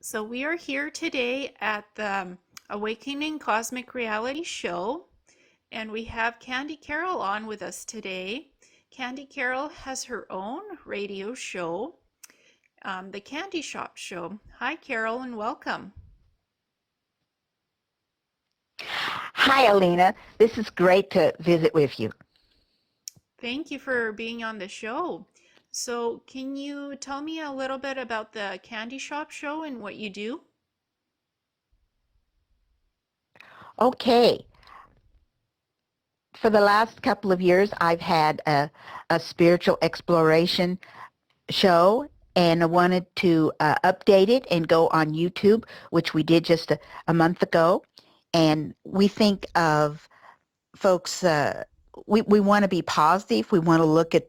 So we are here today at the Awakening Cosmic Reality Show, and we have Candy Carroll on with us today. Candy Carroll has her own radio show, the Candy Shop Show. Hi, Carol, and welcome. Hi, Alina. This is great to visit with you. Thank you for being on the show. So, can you tell me a little bit about the Candy Shop Show and what you do? Okay. For the last couple of years, I've had a spiritual exploration show, and I wanted to update it and go on YouTube, which we did just a month ago. And we think of folks, we want to be positive. We want to look at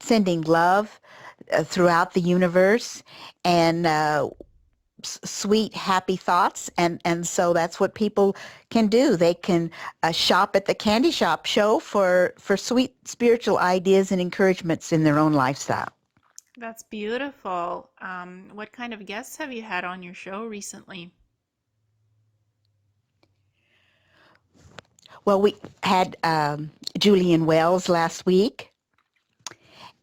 sending love throughout the universe and sweet, happy thoughts. And so that's what people can do. They can shop at the Candy Shop Show for sweet spiritual ideas and encouragements in their own lifestyle. That's beautiful. What kind of guests have you had on your show recently? Well, we had Julian Wells last week,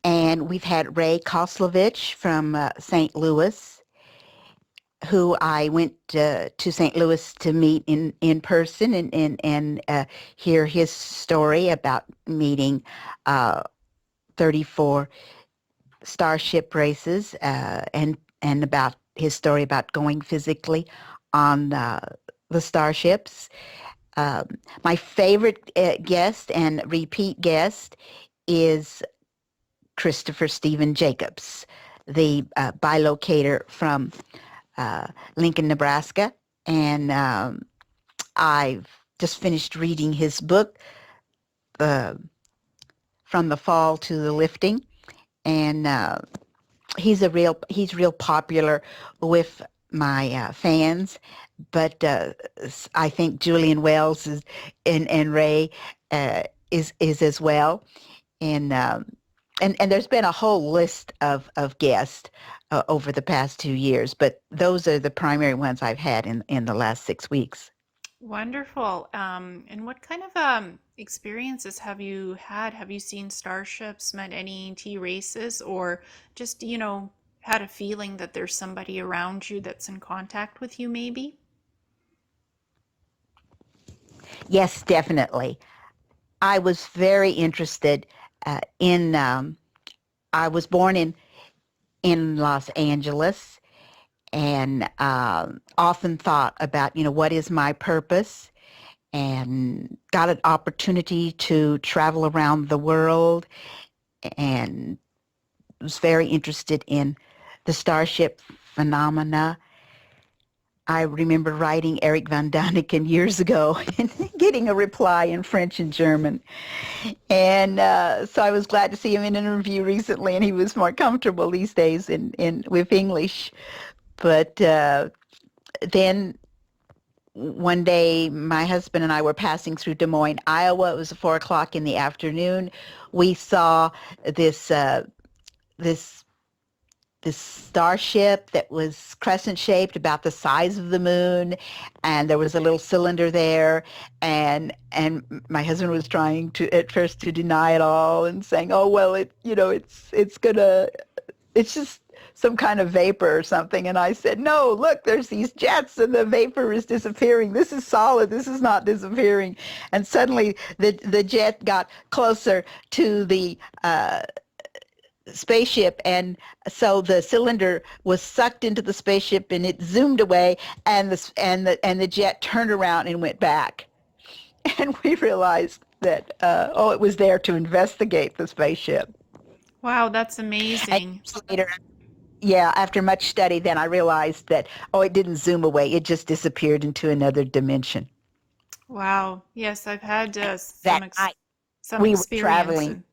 and we've had Ray Koslovich from St. Louis, who I went to St. Louis to meet in person and hear his story about meeting 34 starship races and about his story about going physically on the starships. My favorite guest and repeat guest is Christopher Stephen Jacobs, the bilocator from Lincoln, Nebraska. And I've just finished reading his book, From the Fall to the Lifting. And he's real popular with my fans. But I think Julian Wells and Ray is as well, and there's been a whole list of guests over the past 2 years, but those are the primary ones I've had in the last 6 weeks. Wonderful. And what kind of experiences have you had? Have you seen starships, met any ET races, or just, had a feeling that there's somebody around you that's in contact with you, maybe? Yes, definitely. I was very interested in. I was born in Los Angeles, and often thought about what is my purpose, and got an opportunity to travel around the world, and was very interested in the starship phenomena. I remember writing Eric Von Daniken years ago and getting a reply in French and German. And so I was glad to see him in an interview recently, and he was more comfortable these days with English. But then one day, my husband and I were passing through Des Moines, Iowa. It was 4 o'clock in the afternoon. We saw this starship that was crescent-shaped, about the size of the moon, and there was a little cylinder there, and my husband was trying to at first to deny it all and saying, "Oh well, it's just some kind of vapor or something." And I said, "No, look, there's these jets and the vapor is disappearing. This is solid. This is not disappearing." And suddenly the jet got closer to the spaceship, and so the cylinder was sucked into the spaceship and it zoomed away, and the jet turned around and went back. And we realized that it was there to investigate the spaceship. Wow, that's And amazing. later, after much study, then I realized that it didn't zoom away, it just disappeared into another dimension. Wow. Yes, I've had That night some we were experience. traveling.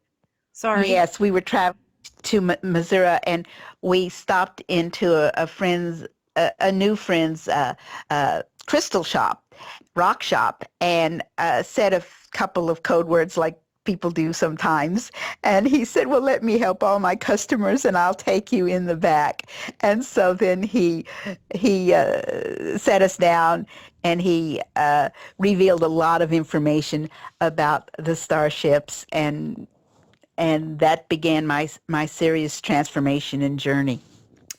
Sorry. Yes, we were traveling to Missouri, and we stopped into a new friend's crystal shop, rock shop, and said a couple of code words like people do sometimes. And he said, well, let me help all my customers and I'll take you in the back. And so then he sat us down and he revealed a lot of information about the starships, and that began my serious transformation and journey.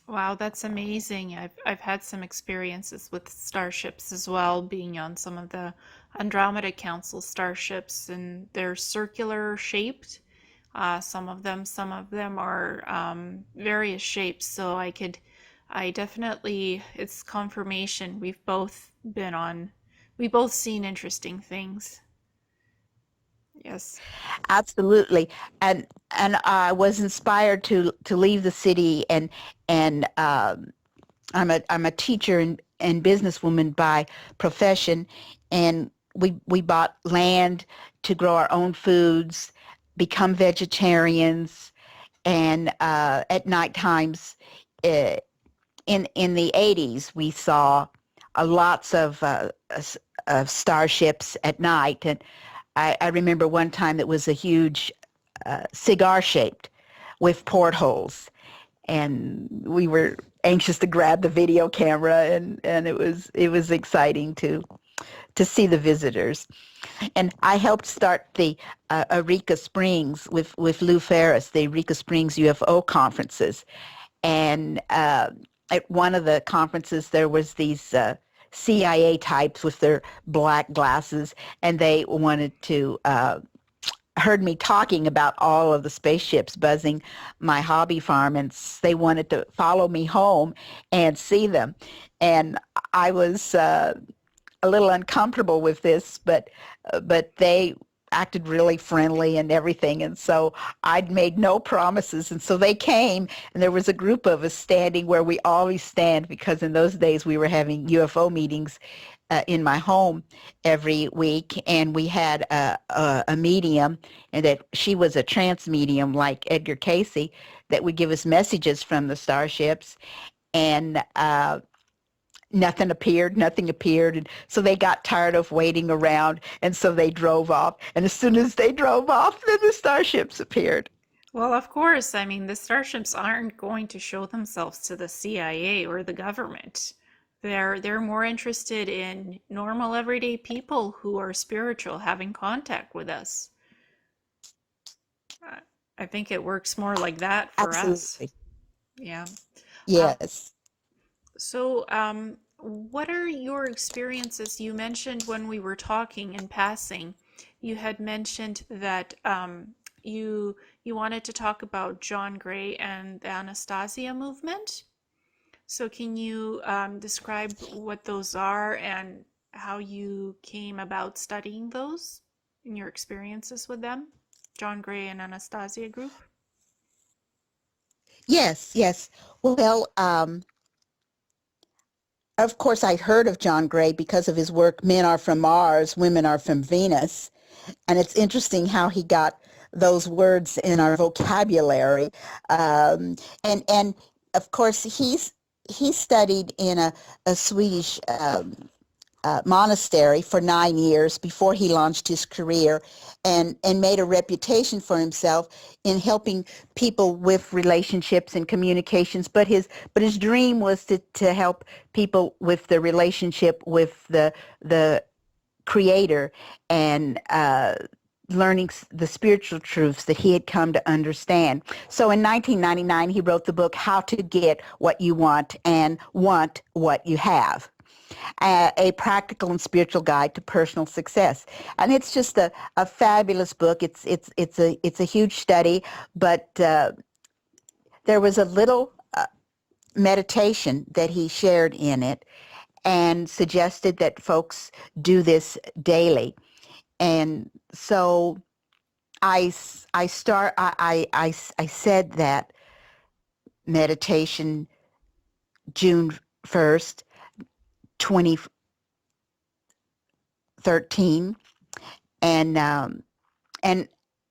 Wow, that's amazing. I've had some experiences with starships as well, being on some of the Andromeda Council starships, and they're circular shaped. Some of them are various shapes. So I definitely, it's confirmation. We've both seen interesting things. Yes. Absolutely. And I was inspired to leave the city, and I'm a teacher and businesswoman by profession, and we bought land to grow our own foods, become vegetarians, and at night times, uh, in the 80s we saw lots of starships at night, and I remember one time that was a huge cigar shaped with portholes, and we were anxious to grab the video camera, and it was exciting to see the visitors. And I helped start the Eureka Springs with Lou Ferris, the Eureka Springs UFO conferences. And at one of the conferences, there was these CIA types with their black glasses, and they wanted to heard me talking about all of the spaceships buzzing my hobby farm, and they wanted to follow me home and see them. And I was a little uncomfortable with this, but they acted really friendly and everything, and so I'd made no promises, and so they came, and there was a group of us standing where we always stand, because in those days we were having UFO meetings in my home every week, and we had a medium, and that she was a trance medium like Edgar Casey, that would give us messages from the starships, and nothing appeared, and so they got tired of waiting around, and so they drove off, and as soon as they drove off, then the starships appeared. Well, of course, I mean, the starships aren't going to show themselves to the CIA or the government. They're more interested in normal everyday people who are spiritual having contact with us. I I think it works more like that for us. Absolutely. Yeah. Um, Yes. what are your experiences? You mentioned when we were talking in passing, you had mentioned that you wanted to talk about John Gray and the Anastasia movement. So can you describe what those are and how you came about studying those and your experiences with them? John Gray and Anastasia group? Yes, yes. Well, of course, I heard of John Gray because of his work, Men Are From Mars, Women Are From Venus. And it's interesting how he got those words in our vocabulary. And of course, he studied in a Swedish monastery for 9 years before he launched his career, and made a reputation for himself in helping people with relationships and communications. But his dream was to help people with the relationship with the creator, and learning the spiritual truths that he had come to understand. So in 1999, he wrote the book, How to Get What You Want and Want What You Have, a practical and spiritual guide to personal success. And it's just a fabulous book. It's a huge study, but there was a little meditation that he shared in it, and suggested that folks do this daily. And so I said that meditation June 1st, 2013, and and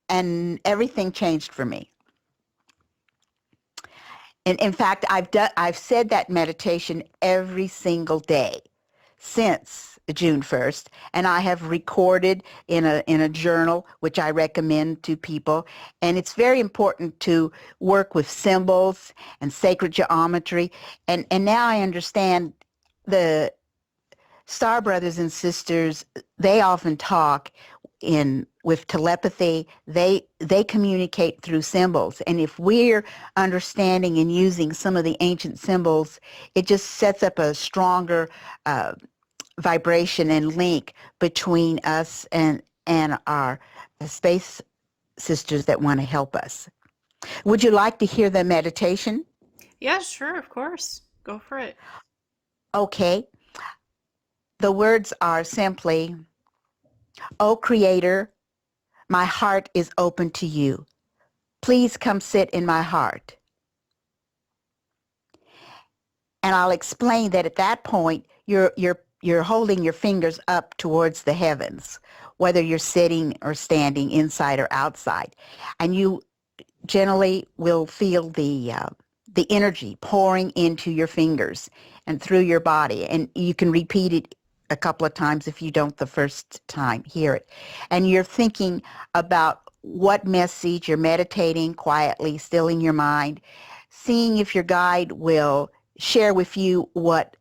and everything changed for me. And in fact, I've said that meditation every single day since June 1st, and I have recorded in a journal, which I recommend to people. And it's very important to work with symbols and sacred geometry. And now I understand the Star Brothers and Sisters, they often talk in with telepathy. They communicate through symbols. And if we're understanding and using some of the ancient symbols, it just sets up a stronger vibration and link between us and our space sisters that want to help us. Would you like to hear the meditation? Yeah, sure, of course. Go for it. Okay. The words are simply, "O Creator, my heart is open to you. Please come sit in my heart." And I'll explain that at that point, you're holding your fingers up towards the heavens, whether you're sitting or standing inside or outside. And you generally will feel the energy pouring into your fingers and through your body. And you can repeat it a couple of times if you don't the first time hear it. And you're thinking about what message you're meditating quietly, still in your mind, seeing if your guide will share with you what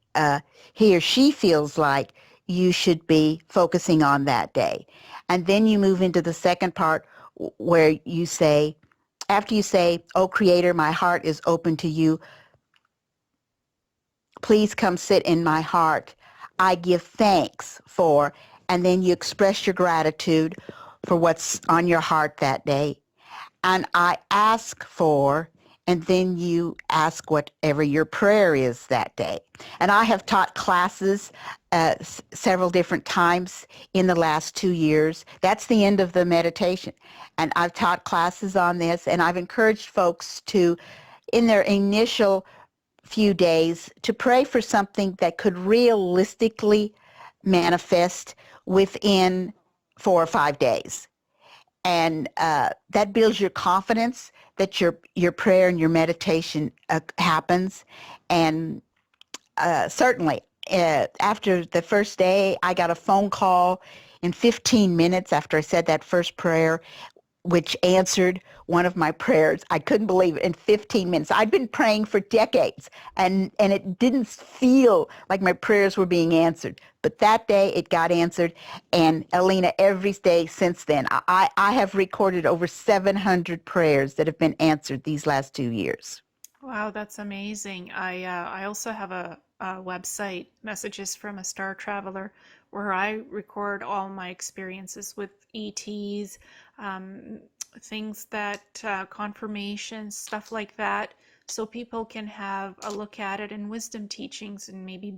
he or she feels like you should be focusing on that day. And then you move into the second part where you say, after you say, "Oh Creator, my heart is open to you. Please come sit in my heart. I give thanks for," and then you express your gratitude for what's on your heart that day. "And I ask for," and then you ask whatever your prayer is that day. And I have taught classes several different times in the last 2 years. That's the end of the meditation. And I've taught classes on this, and I've encouraged folks to, in their initial few days, to pray for something that could realistically manifest within 4 or 5 days. And that builds your confidence that your prayer and your meditation happens. And certainly, after the first day, I got a phone call in 15 minutes after I said that first prayer, which answered one of my prayers. I couldn't believe it, in 15 minutes. I'd been praying for decades, and it didn't feel like my prayers were being answered. But that day it got answered, and Alina, every day since then, I have recorded over 700 prayers that have been answered these last 2 years. Wow, that's amazing. I also have a website, Messages from a Star Traveler, where I record all my experiences with ETs, um, things that confirmations, stuff like that, so people can have a look at it in wisdom teachings and maybe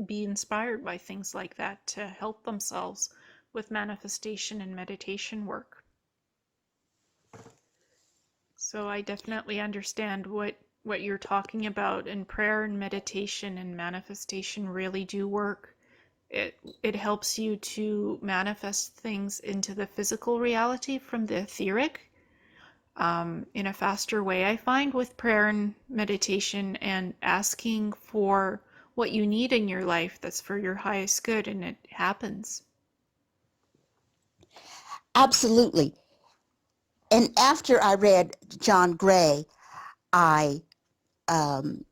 be inspired by things like that to help themselves with manifestation and meditation work. So I definitely understand what you're talking about, and prayer and meditation and manifestation really do work. It helps you to manifest things into the physical reality from the etheric in a faster way, I find, with prayer and meditation and asking for what you need in your life that's for your highest good, and it happens. Absolutely. And after I read John Gray, I um,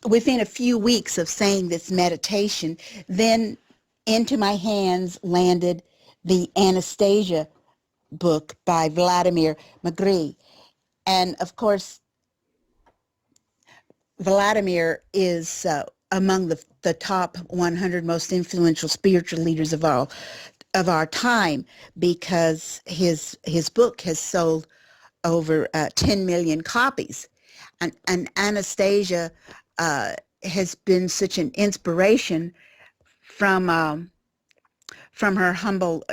within a few weeks of saying this meditation, then into my hands landed the Anastasia book by Vladimir Magri. And of course, Vladimir is among the top 100 most influential spiritual leaders of our time, because his book has sold over 10 million copies. And Anastasia has been such an inspiration from her humble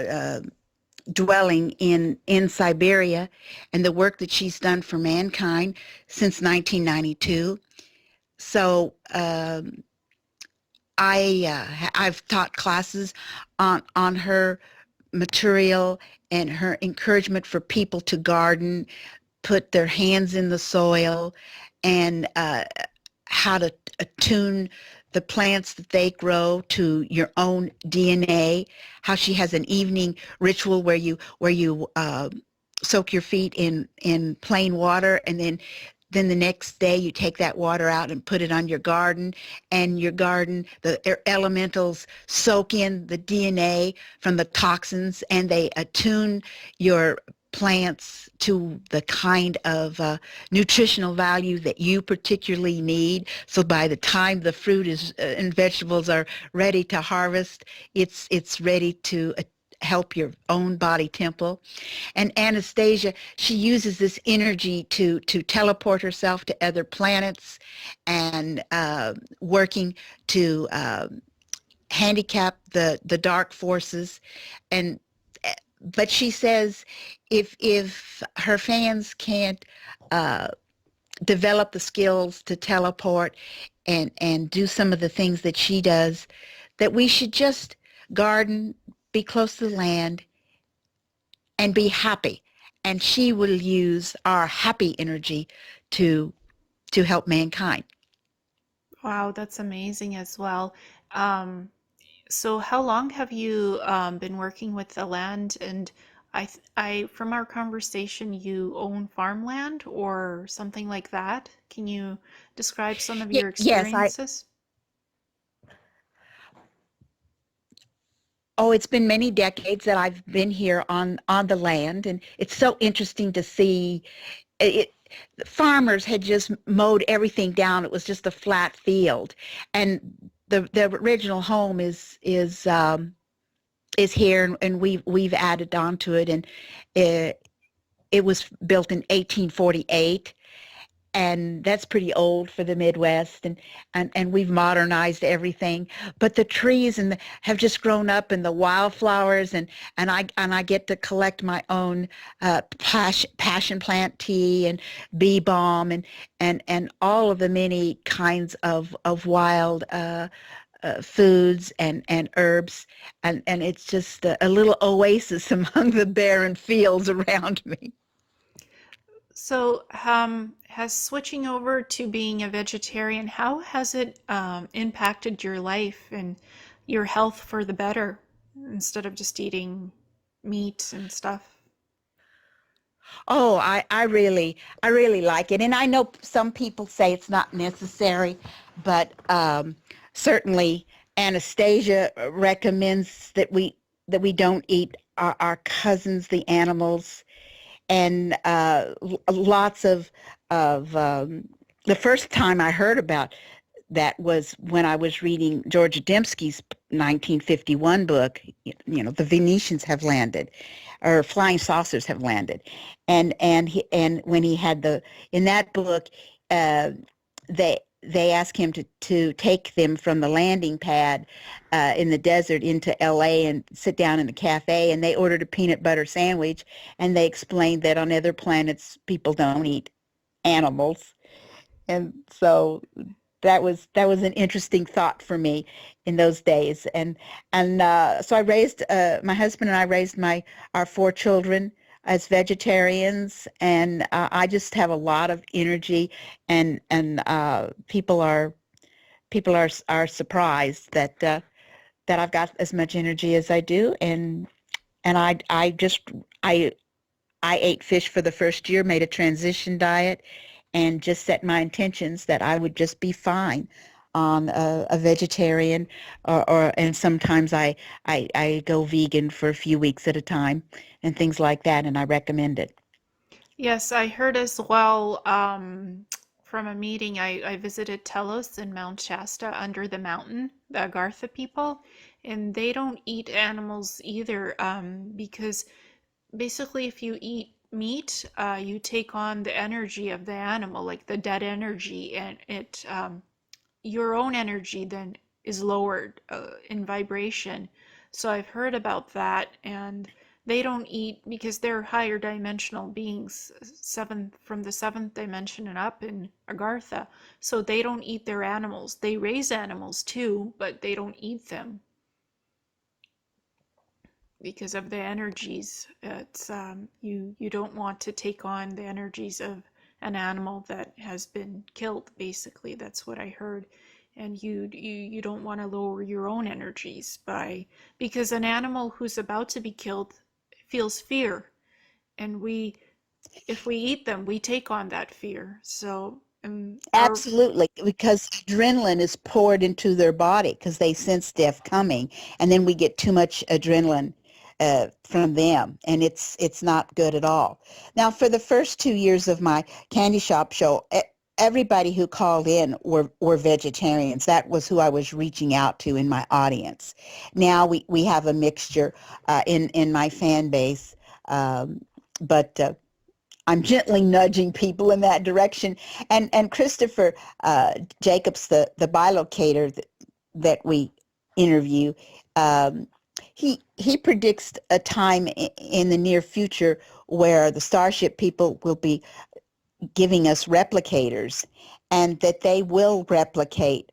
dwelling in Siberia, and the work that she's done for mankind since 1992. So I've taught classes on her material and her encouragement for people to garden, put their hands in the soil, and how to attune the plants that they grow to your own DNA, how she has an evening ritual where you soak your feet in plain water, and then the next day you take that water out and put it on your garden, and your garden, the elementals soak in the DNA from the toxins, and they attune your plants to the kind of nutritional value that you particularly need. So by the time the fruit is and vegetables are ready to harvest, it's ready to help your own body temple. And Anastasia, she uses this energy to teleport herself to other planets, and working to handicap the dark forces. And but she says if her fans can't uh, develop the skills to teleport and do some of the things that she does, that we should just garden, be close to the land, and be happy. And she will use our happy energy to help mankind. Wow, that's amazing as well. Um, so how long have you been working with the land? And from our conversation, you own farmland or something like that. Can you describe some of your Yes, I experiences? oh, it's been many decades that I've been here on the land, and it's so interesting to see it. Farmers had just mowed everything down. It was just a flat field, and the original home is here, and we've added on to it, and it was built in 1848, and that's pretty old for the Midwest, and we've modernized everything. But the trees have just grown up, and the wildflowers, and I get to collect my own passion plant tea and bee balm, and all of the many kinds of wild foods and herbs, and it's just a little oasis among the barren fields around me. So, has switching over to being a vegetarian, how has it impacted your life and your health for the better instead of just eating meat and stuff? Oh, I really like it. And I know some people say it's not necessary, but certainly Anastasia recommends that we don't eat our cousins, the animals, and lots of the first time I heard about that was when I was reading George Adamski's 1951 book, The Venetians Have Landed, or Flying Saucers Have Landed. And when he had in that book, uh, they asked him to take them from the landing pad in the desert into LA and sit down in a cafe, and they ordered a peanut butter sandwich, and they explained that on other planets people don't eat animals. And so that was an interesting thought for me in those days. And so I raised my husband and I raised my our four children as vegetarians, and I just have a lot of energy, and people are surprised that I've got as much energy as I do, and I I ate fish for the first year, made a transition diet, and just set my intentions that I would just be fine on a vegetarian, and sometimes I go vegan for a few weeks at a time and things like that, and I recommend it. Yes, I heard as well from a meeting. I visited Telos in Mount Shasta under the mountain, the Agartha people, and they don't eat animals either because basically if you eat meat, you take on the energy of the animal, like the dead energy, and your own energy then is lowered in vibration. So I've heard about that, and they don't eat because they're higher dimensional beings, seventh from the seventh dimension and up in Agartha. So they don't eat their animals. They raise animals too, but they don't eat them because of the energies. It's you don't want to take on the energies of an animal that has been killed. Basically, that's what I heard. and you don't want to lower your own energies by, because an animal who's about to be killed feels fear, and we if we eat them we take on that fear. So our Absolutely, because adrenaline is poured into their body because they sense death coming, and then we get too much adrenaline from them, and it's not good at all. Now, for the first 2 years of my candy shop show, everybody who called in were vegetarians. That was who I was reaching out to in my audience. Now we have a mixture in my fan base, but I'm gently nudging people in that direction. And Christopher Jacobs, the bilocator that we interview, um, he predicts a time in the near future where the Starship people will be giving us replicators, and that they will replicate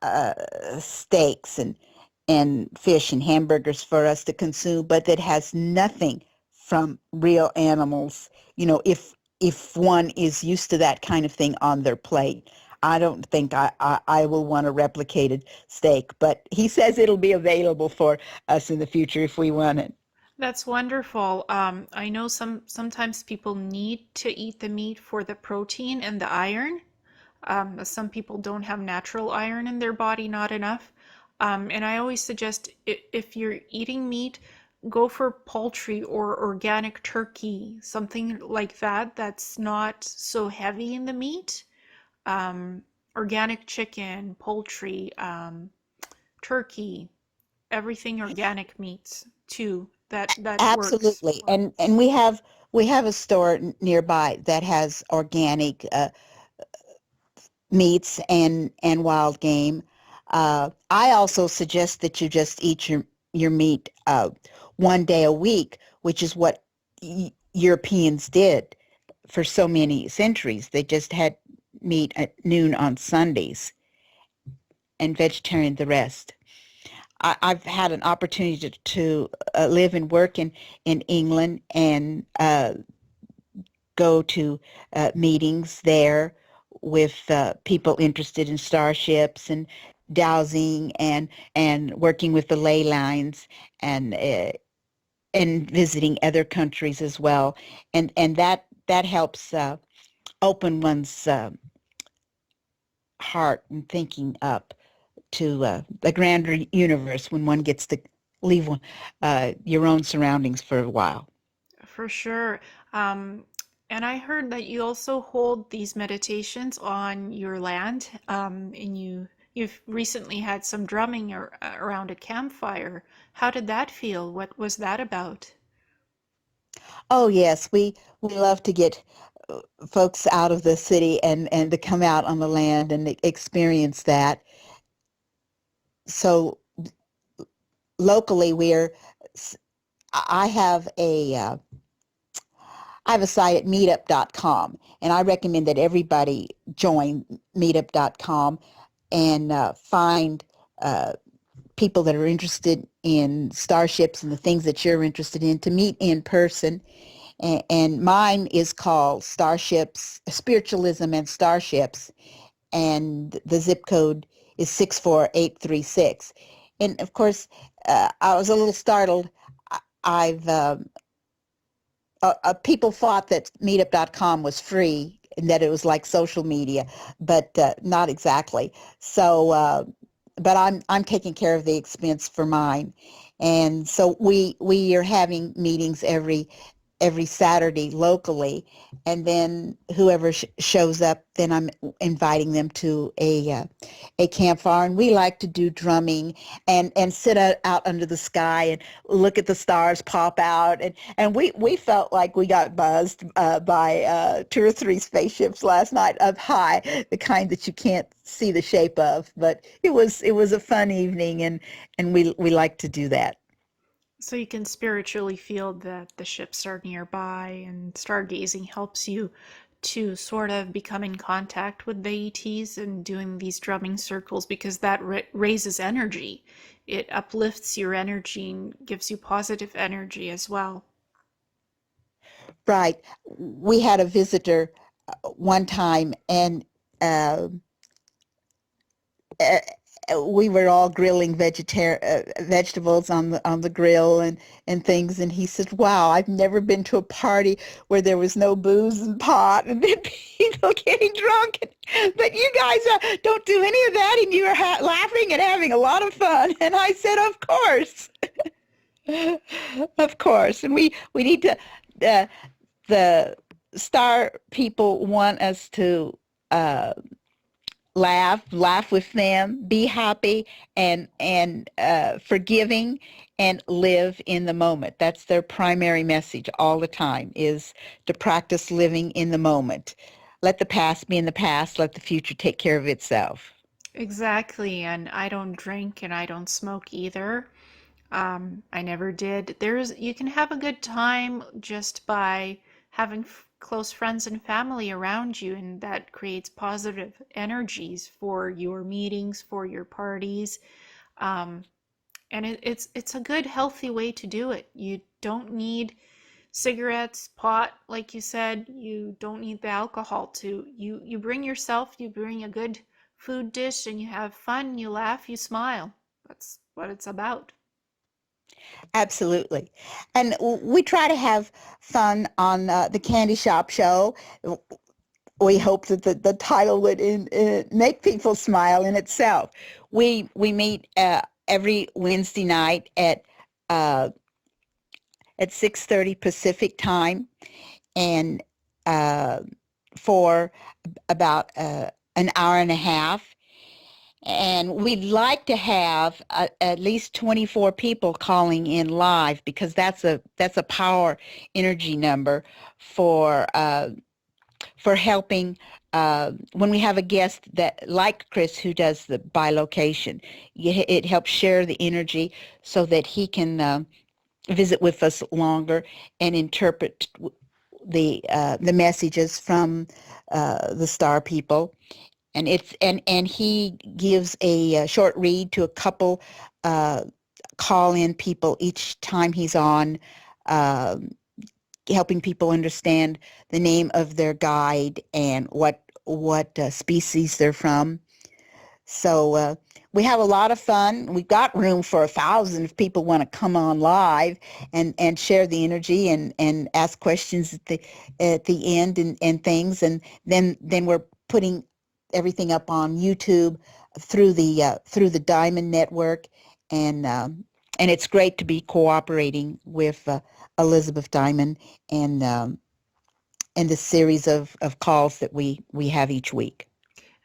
uh, steaks and fish and hamburgers for us to consume, but that has nothing from real animals. If one is used to that kind of thing on their plate, I don't think I will want a replicated steak, but he says it'll be available for us in the future if we want it. That's wonderful. I know sometimes people need to eat the meat for the protein and the iron. Some people don't have natural iron in their body, not enough. And I always suggest, if you're eating meat, go for poultry or organic turkey, something like that that's not so heavy in the meat. Um, Organic chicken, poultry, turkey, everything organic meats too. That works Absolutely. well. And we have a store nearby that has organic meats and wild game. I also suggest that you just eat your meat one day a week, which is what Europeans did for so many centuries. They just had meat at noon on Sundays and vegetarian the rest. I've had an opportunity to live and work in England and go to meetings there with people interested in starships and dowsing and working with the ley lines and visiting other countries as well, and that helps open one's heart and thinking up to the grander universe when one gets to leave your own surroundings for a while. For sure. Um, and I heard that you also hold these meditations on your land, and you've recently had some drumming around a campfire. How did that feel? What was that about? Oh yes, we love to get folks out of the city and to come out on the land and experience that. So locally, I have a site at meetup.com, and I recommend that everybody join meetup.com and find uh, people that are interested in starships and the things that you're interested in to meet in person. And mine is called Starships, Spiritualism and Starships, and the zip code is 64836. And of course, I was a little startled. I've people thought that meetup.com was free and that it was like social media, but not exactly. So, but I'm taking care of the expense for mine, and so we are having meetings every Saturday locally, and then whoever shows up, then I'm inviting them to a campfire, and we like to do drumming and sit out under the sky and look at the stars pop out, and we felt like we got buzzed by two or three spaceships last night up high, the kind that you can't see the shape of, but it was a fun evening, and we like to do that. So you can spiritually feel that the ships are nearby, and stargazing helps you to sort of become in contact with the ETs, and doing these drumming circles, because that raises energy. It uplifts your energy and gives you positive energy as well. Right. We had a visitor one time, and uh, we were all grilling vegetables on the grill and things, and he said, "Wow, I've never been to a party where there was no booze and pot and people getting drunk, but you guys don't do any of that, and you are laughing and having a lot of fun." And I said, "Of course, of course." And we need to the star people want us to. Laugh with them, be happy and forgiving, and live in the moment. That's their primary message all the time, is to practice living in the moment. Let the past be in the past, let the future take care of itself. Exactly. And I don't drink and I don't smoke either. I never did. You can have a good time just by having close friends and family around you, and that creates positive energies for your meetings, for your parties. Um, and it's a good, healthy way to do it. You don't need cigarettes, pot, like you said. You don't need the alcohol to. You bring yourself, you bring a good food dish, and you have fun, you laugh, you smile. That's what it's about. Absolutely. And we try to have fun on the Candy Shop Show. We hope that the title would make people smile in itself. We meet every Wednesday night uh, at 6:30 Pacific time, and uh, for about an hour and a half. And we'd like to have at least 24 people calling in live, because that's a power energy number for helping when we have a guest that, like Chris, who does the bilocation. It helps share the energy so that he can visit with us longer and interpret the messages from the star people. And he gives a short read to a couple uh, call-in people each time he's on, um, helping people understand the name of their guide and what species they're from. So we have a lot of fun. We've got room for 1,000 if people want to come on live and share the energy and ask questions at the end and things. And then we're putting everything up on YouTube through the Diamond Network, and it's great to be cooperating with Elizabeth Diamond and the series of calls that we have each week.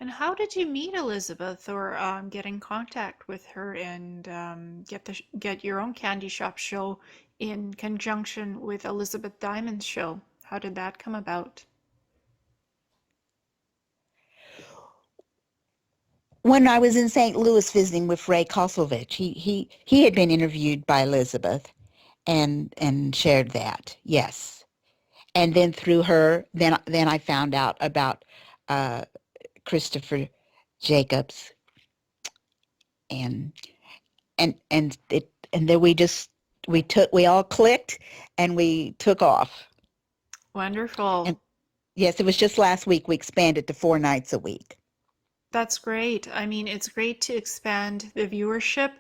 And how did you meet Elizabeth, or get in contact with her and get your own candy shop show in conjunction with Elizabeth Diamond's show? How did that come about? When I was in St. Louis visiting with Ray Kosovich, he had been interviewed by Elizabeth and shared that. Yes. And then through her, then I found out about uh, Christopher Jacobs, and and then we all clicked and we took off. And Wonderful. yes, it was just last week we expanded to 4 nights a week. That's great. I mean, it's great to expand the viewership,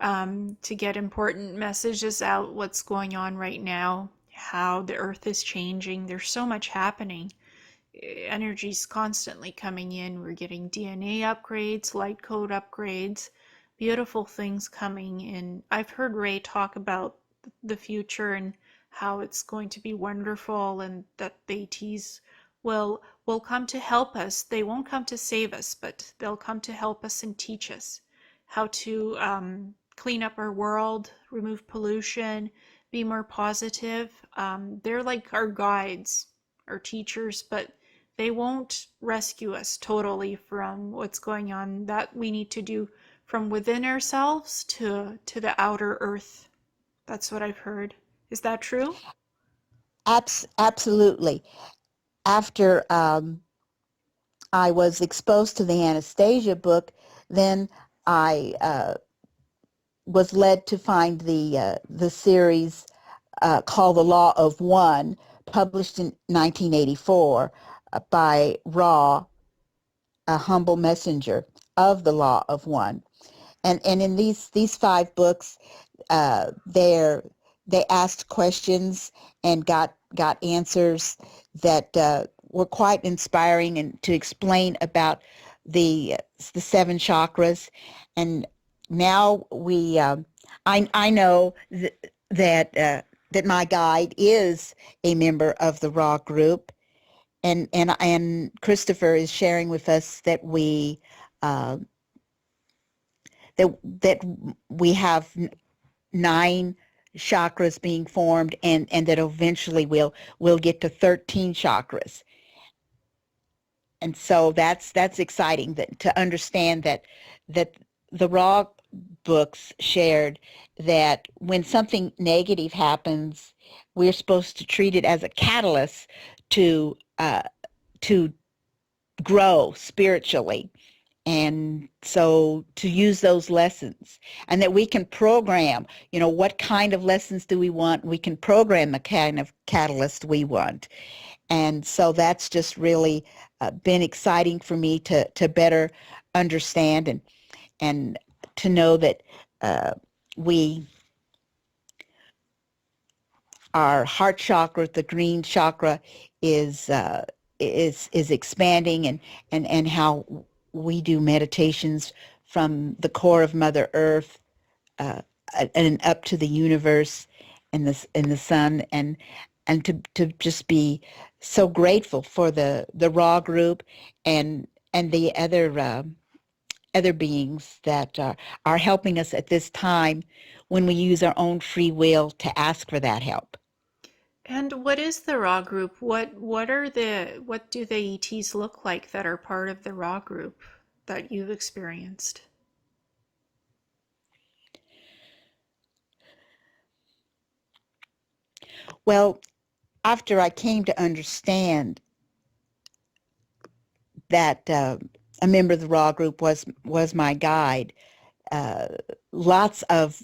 to get important messages out, what's going on right now, how the earth is changing. There's so much happening. Energy's constantly coming in. We're getting DNA upgrades, light code upgrades, beautiful things coming in. I've heard Ray talk about the future and how it's going to be wonderful, and that the ATs will come to help us. They won't come to save us, but they'll come to help us and teach us how to clean up our world, remove pollution, be more positive. They're like our guides, our teachers, but they won't rescue us totally from what's going on. That we need to do from within ourselves to the outer earth. That's what I've heard. Is that true? Absolutely. After I was exposed to the Anastasia book, then I was led to find the series called The Law of One, published in 1984 by Ra a humble messenger of the law of one. And in these 5 books, they asked questions and got answers that were quite inspiring, and to explain about the 7 chakras. And now I know that my guide is a member of the Raw group, and Christopher is sharing with us that uh, that we have 9 chakras being formed, and that eventually we'll get to 13 chakras. And so that's exciting, that to understand that the Raw books shared that when something negative happens, we're supposed to treat it as a catalyst to to grow spiritually. And so to use those lessons, and that we can program, what kind of lessons do we want? We can program the kind of catalyst we want. And so that's just really been exciting for me to better understand, and to know that we our heart chakra, the green chakra, is is expanding, and how we do meditations from the core of Mother Earth, uh, and up to the universe and the sun, and to just be so grateful for the Raw group, and the other beings that are helping us at this time, when we use our own free will to ask for that help. And what is the Raw group? What do the ETs look like that are part of the Raw group that you've experienced? Well, after I came to understand that a member of the Raw group was my guide, uh, lots of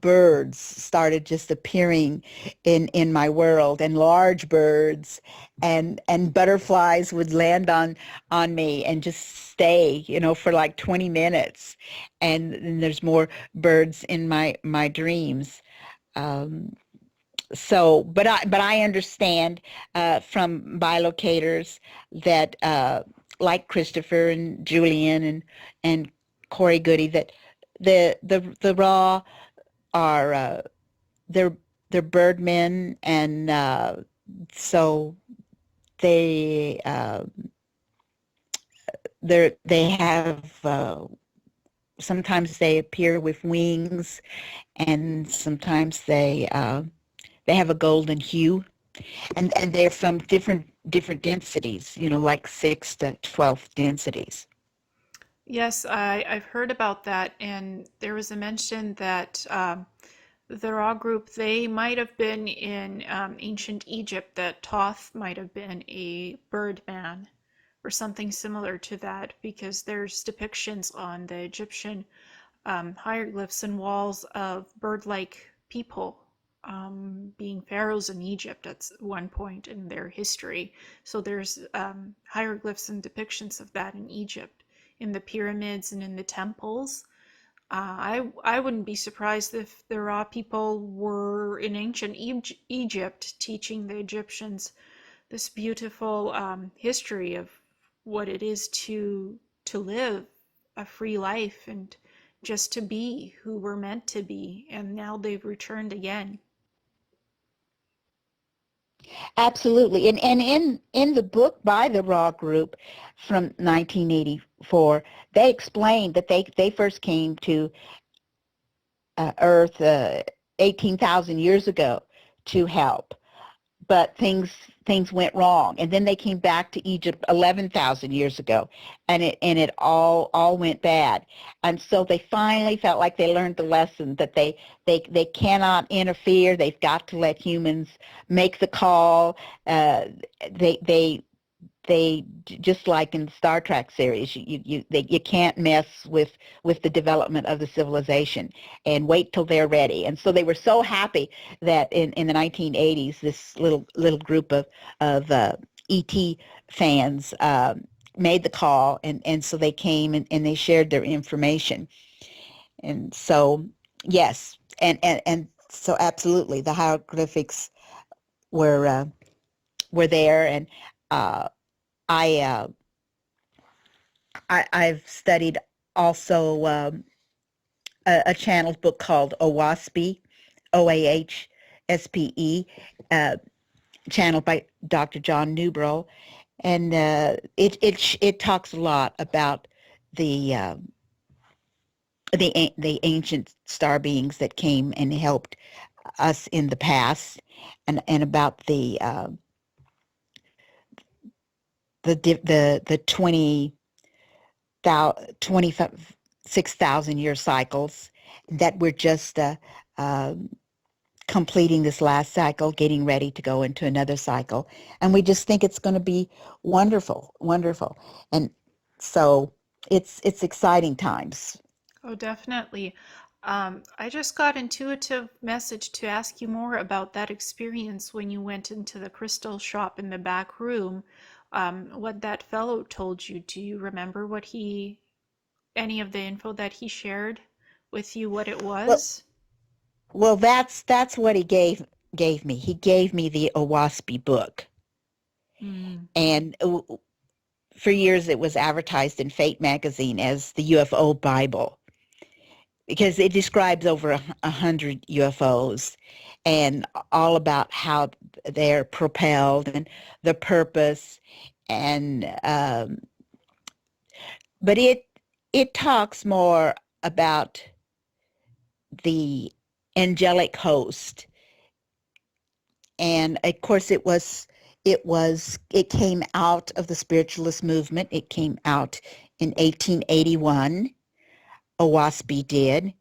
birds started just appearing in my world, and large birds, and butterflies would land on me and just stay, for like 20 minutes. And there's more birds in my dreams. Um, but I understand from bilocators that like Christopher and Julian and Corey Goody, that the Raw are they're birdmen, and so they they have sometimes they appear with wings, and sometimes they have a golden hue, and they're from different densities, like 6 to 12 densities. Yes, I've heard about that, and there was a mention that the Ra group, they might have been in ancient Egypt, that Thoth might have been a bird man or something similar to that, because there's depictions on the Egyptian hieroglyphs and walls of bird-like people being pharaohs in Egypt at one point in their history. So there's hieroglyphs and depictions of that in Egypt, in the pyramids and in the temples. I wouldn't be surprised if the Ra people were in ancient Egypt teaching the Egyptians this beautiful history of what it is to live a free life, and just to be who we're meant to be. And now they've returned again. Absolutely. And in the book by the Raw group from 1984, they explained that they first came to Earth 18,000 years ago to help, but things went wrong, and then they came back to Egypt 11,000 years ago, and it all went bad. And so they finally felt like they learned the lesson, that they cannot interfere. They've got to let humans make the call. uh, they just like in the Star Trek series, you can't mess with the development of the civilization, and wait till they're ready. And so they were so happy that in the 1980s, this little group of ET fans made the call, and so they came and they shared their information. And so, yes, and so absolutely, the hieroglyphics were uh, were there, and uh, I, uh, I've studied also a channeled book called OAHSPE, OAHSPE, uh, channeled by Dr. John Newbrough, and it talks a lot about the the ancient star beings that came and helped us in the past, and about the 26,000 year cycles that we're just uh, completing this last cycle, getting ready to go into another cycle, and we just think it's going to be wonderful, wonderful, and so it's exciting times. Oh, definitely. I just got intuitive message to ask you more about that experience when you went into the crystal shop in the back room. What that fellow told you. Do you remember any of the info that he shared with you, what it Well, was? well, that's what he gave me. He gave me the OAHSPE book, Mm. and for years it was advertised in Fate magazine as the UFO Bible because it describes over 100 UFOs and all about how they're propelled and the purpose, and but it talks more about the angelic host, and of course it came out of the spiritualist movement. It came out in 1881. OWASP did,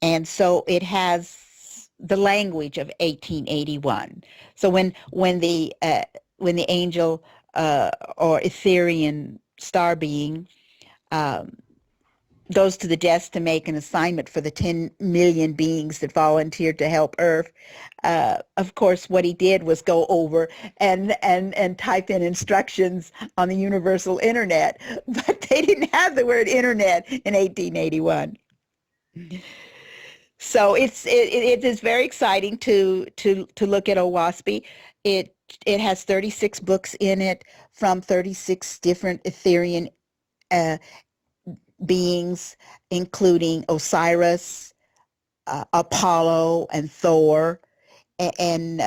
and so it has the language of 1881. So when the angel or Etherian star being um, goes to the desk to make an assignment for the 10 million beings that volunteered to help Earth. Of course, what he did was go over and type in instructions on the universal internet, but they didn't have the word internet in 1881. So it is very exciting to look at OWASP. It it has 36 books in it from 36 different Etherian uh, beings, including Osiris, Apollo, and Thor, and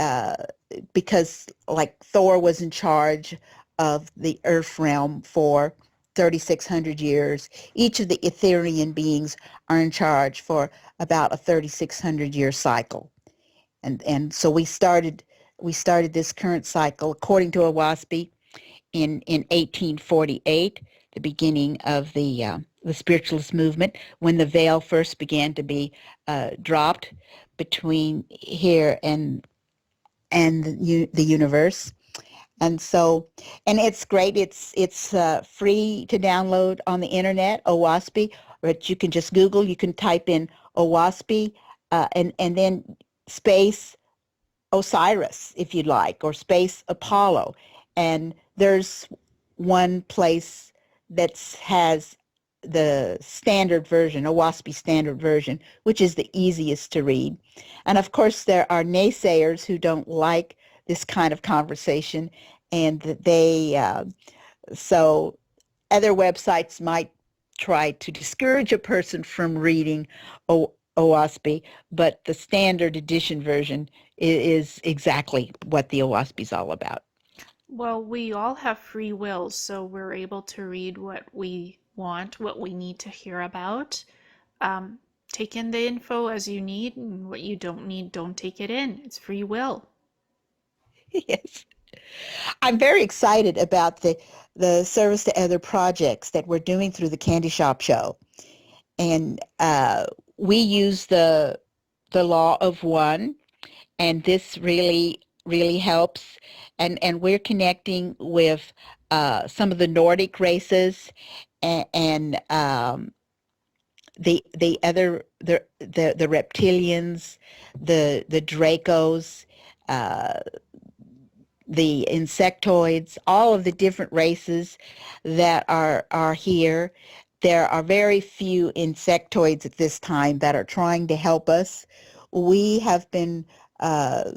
because like Thor was in charge of the Earth realm for 3,600 years, each of the Etherian beings are in charge for about a 3,600 year cycle, and so we started this current cycle according to Owaspi in 1848, the beginning of the spiritualist movement, when the veil first began to be dropped between here and the universe. And so, and it's great. It's free to download on the internet, OWASP, or you can just Google. You can type in OWASP and then space Osiris, if you'd like, or space Apollo. And there's one place that has the standard version, a WASPy standard version, which is the easiest to read. And of course, there are naysayers who don't like this kind of conversation, and so other websites might try to discourage a person from reading OWASP, but the standard edition version is exactly what the OWASP is all about. Well, we all have free will, so we're able to read what we want, what we need to hear about. Um, take in the info as you need, and what you don't need, don't take it in. It's free will. Yes. I'm very excited about the service to other projects that we're doing through the Candy Shop Show. And we use the law of one, and this really helps. And we're connecting with some of the Nordic races and the other the reptilians, the Dracos, uh, the insectoids, all of the different races that are here. There are very few insectoids at this time that are trying to help us. We have been uh,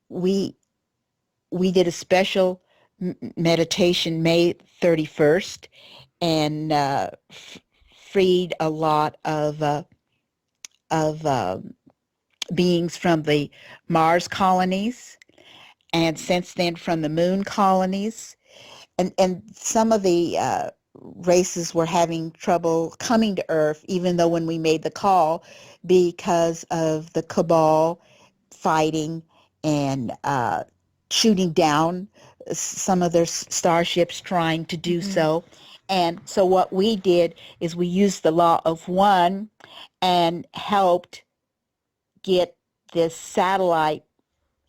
we we did a special meditation May 31st and freed a lot of beings from the Mars colonies, and since then from the moon colonies. And some of the races were having trouble coming to Earth, even though when we made the call, because of the cabal fighting and shooting down some of their starships trying to do Mm-hmm. so. And so what we did is we used the law of one and helped get this satellite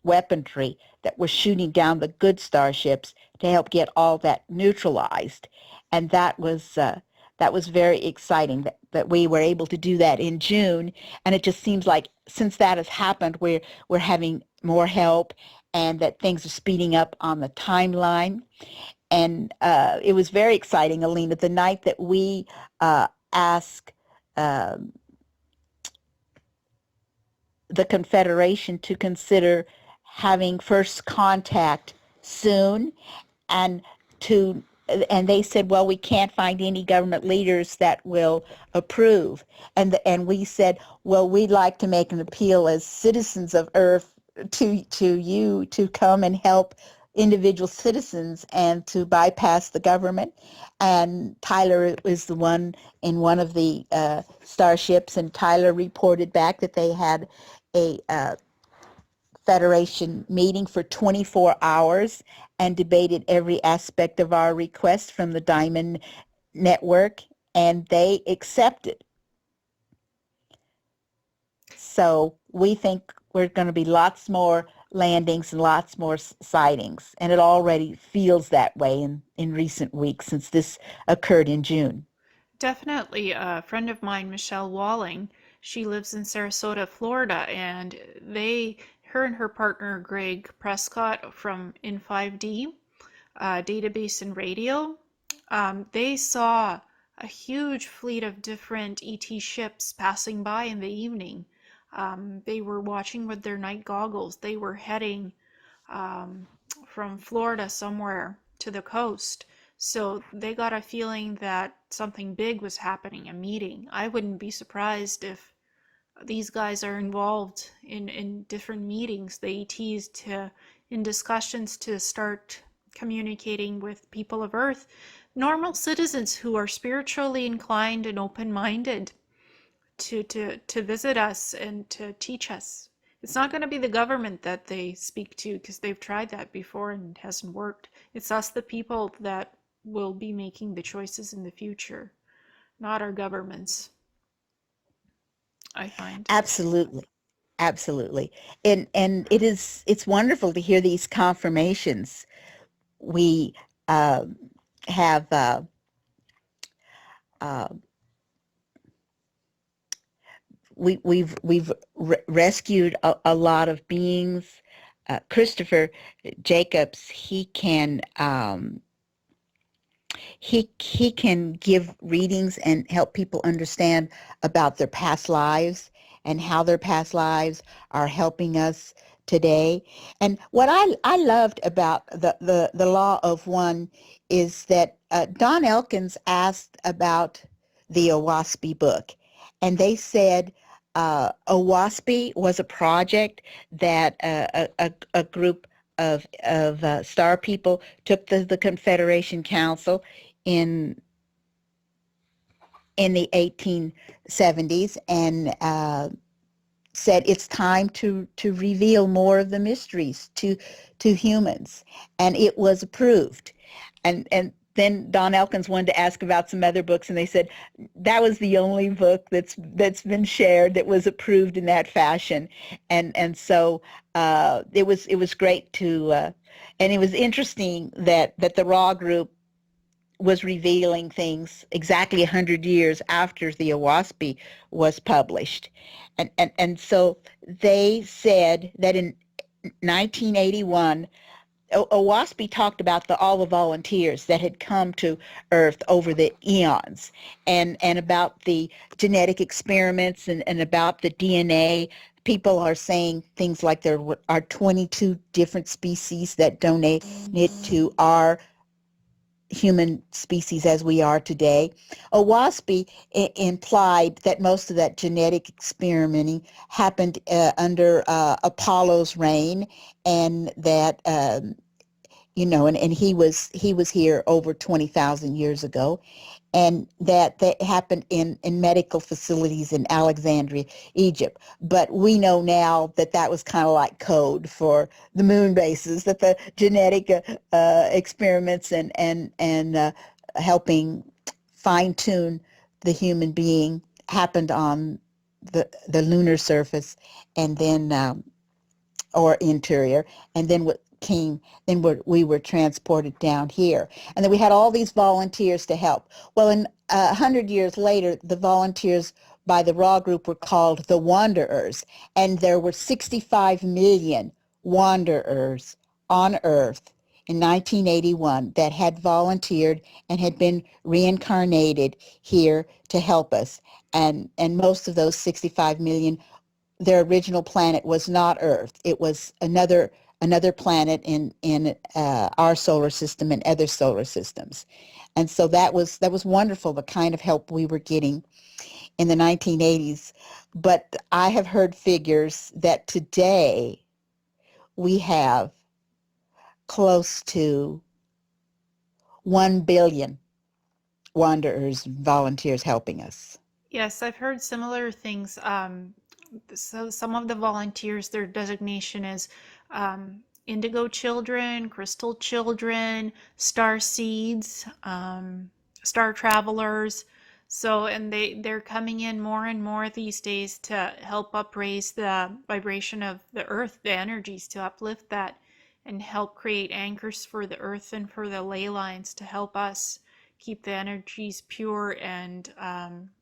weaponry that was shooting down the good starships to help get all that neutralized. And that was very exciting that we were able to do that in June. And it just seems like since that has happened, we're having more help and that things are speeding up on the timeline. And it was very exciting, Alina, the night that we asked um the Confederation to consider having first contact soon, and to and they said, well, we can't find any government leaders that will approve. And we said, well, we'd like to make an appeal as citizens of Earth to you to come and help individual citizens and to bypass the government. And Tyler was the one in one of the starships, and Tyler reported back that they had a Federation meeting for 24 hours and debated every aspect of our request from the Diamond Network, and they accepted. So we think we're going to be lots more landings and lots more sightings, and it already feels that way in recent weeks since this occurred in June. Definitely. A friend of mine, Michelle Walling, she lives in Sarasota, Florida, and her and her partner, Greg Prescott from In5D, Database and Radio, they saw a huge fleet of different ET ships passing by in the evening. They were watching with their night goggles. They were heading um, from Florida somewhere to the coast. So they got a feeling that something big was happening, a meeting. I wouldn't be surprised if these guys are involved in different meetings, the ETs, in discussions to start communicating with people of Earth, normal citizens who are spiritually inclined and open-minded to visit us and to teach us. It's not going to be the government that they speak to because they've tried that before and it hasn't worked. It's us, the people, that will be making the choices in the future, not our governments, I find. Absolutely. Absolutely. And it's wonderful to hear these confirmations. We uh, have uh, we've rescued a lot of beings. Christopher Jacobs, he can give readings and help people understand about their past lives and how their past lives are helping us today. And what I loved about the law of one is that Don Elkins asked about the OAHSPE book, and they said OAHSPE was a project that a group of star people took the Confederation Council in the 1870s and said it's time to reveal more of the mysteries to humans, and it was approved. And then Don Elkins wanted to ask about some other books, and they said that was the only book that's been shared that was approved in that fashion. And so it was great to and it was interesting that the Raw group was revealing things exactly 100 years after the OAHSPE was published. And so they said that in 1981, OAHSPE talked about all the volunteers that had come to Earth over the eons, and about the genetic experiments, and about the DNA. People are saying things like there are 22 different species that donated to our human species as we are today. OAHSPE implied that most of that genetic experimenting happened under Apollo's reign, and that and he was here over 20,000 years ago, and that happened in medical facilities in Alexandria, Egypt. But we know now that that was kind of like code for the moon bases, that the genetic experiments and helping fine tune the human being happened on the lunar surface, and then or interior, and then what came, then we were transported down here, and then we had all these volunteers to help. Well, in 100 years later, the volunteers by the Raw group were called the Wanderers, and there were 65 million wanderers on Earth in 1981 that had volunteered and had been reincarnated here to help us, and most of those 65 million, their original planet was not Earth. It was another planet in our solar system and other solar systems. And so that was wonderful, the kind of help we were getting in the 1980s. But I have heard figures that today we have close to 1 billion wanderers, volunteers helping us. Yes, I've heard similar things. So some of the volunteers, their designation is indigo children, crystal children, star seeds, star travelers. So, and they're coming in more and more these days to help upraise the vibration of the earth, the energies, to uplift that and help create anchors for the earth and for the ley lines to help us keep the energies pure, and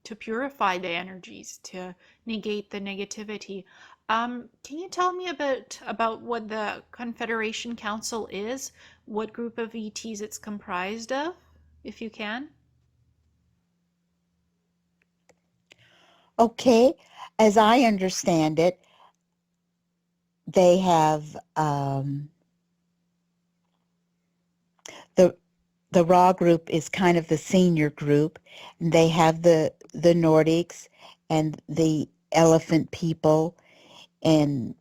to purify the energies, to negate the negativity. Can you tell me a bit about what the Confederation Council is? What group of ETs it's comprised of, if you can? Okay, as I understand it, they have the the Raw group is kind of the senior group. They have the Nordics and the elephant people, and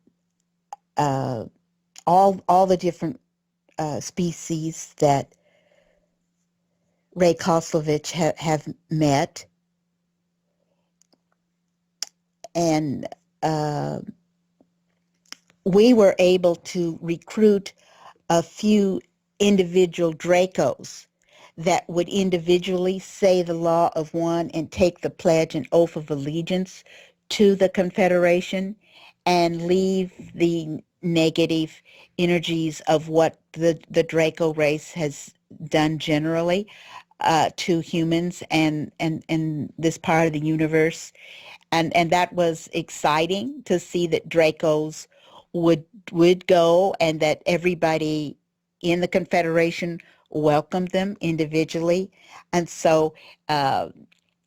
uh, all the different species that Ray Koslovich have met, and uh, we were able to recruit a few individual Dracos that would individually say the law of one and take the pledge and oath of allegiance to the Confederation, and leave the negative energies of what the Draco race has done generally to humans and this part of the universe. And that was exciting to see that Dracos would go, and that everybody in the Confederation welcomed them individually. And so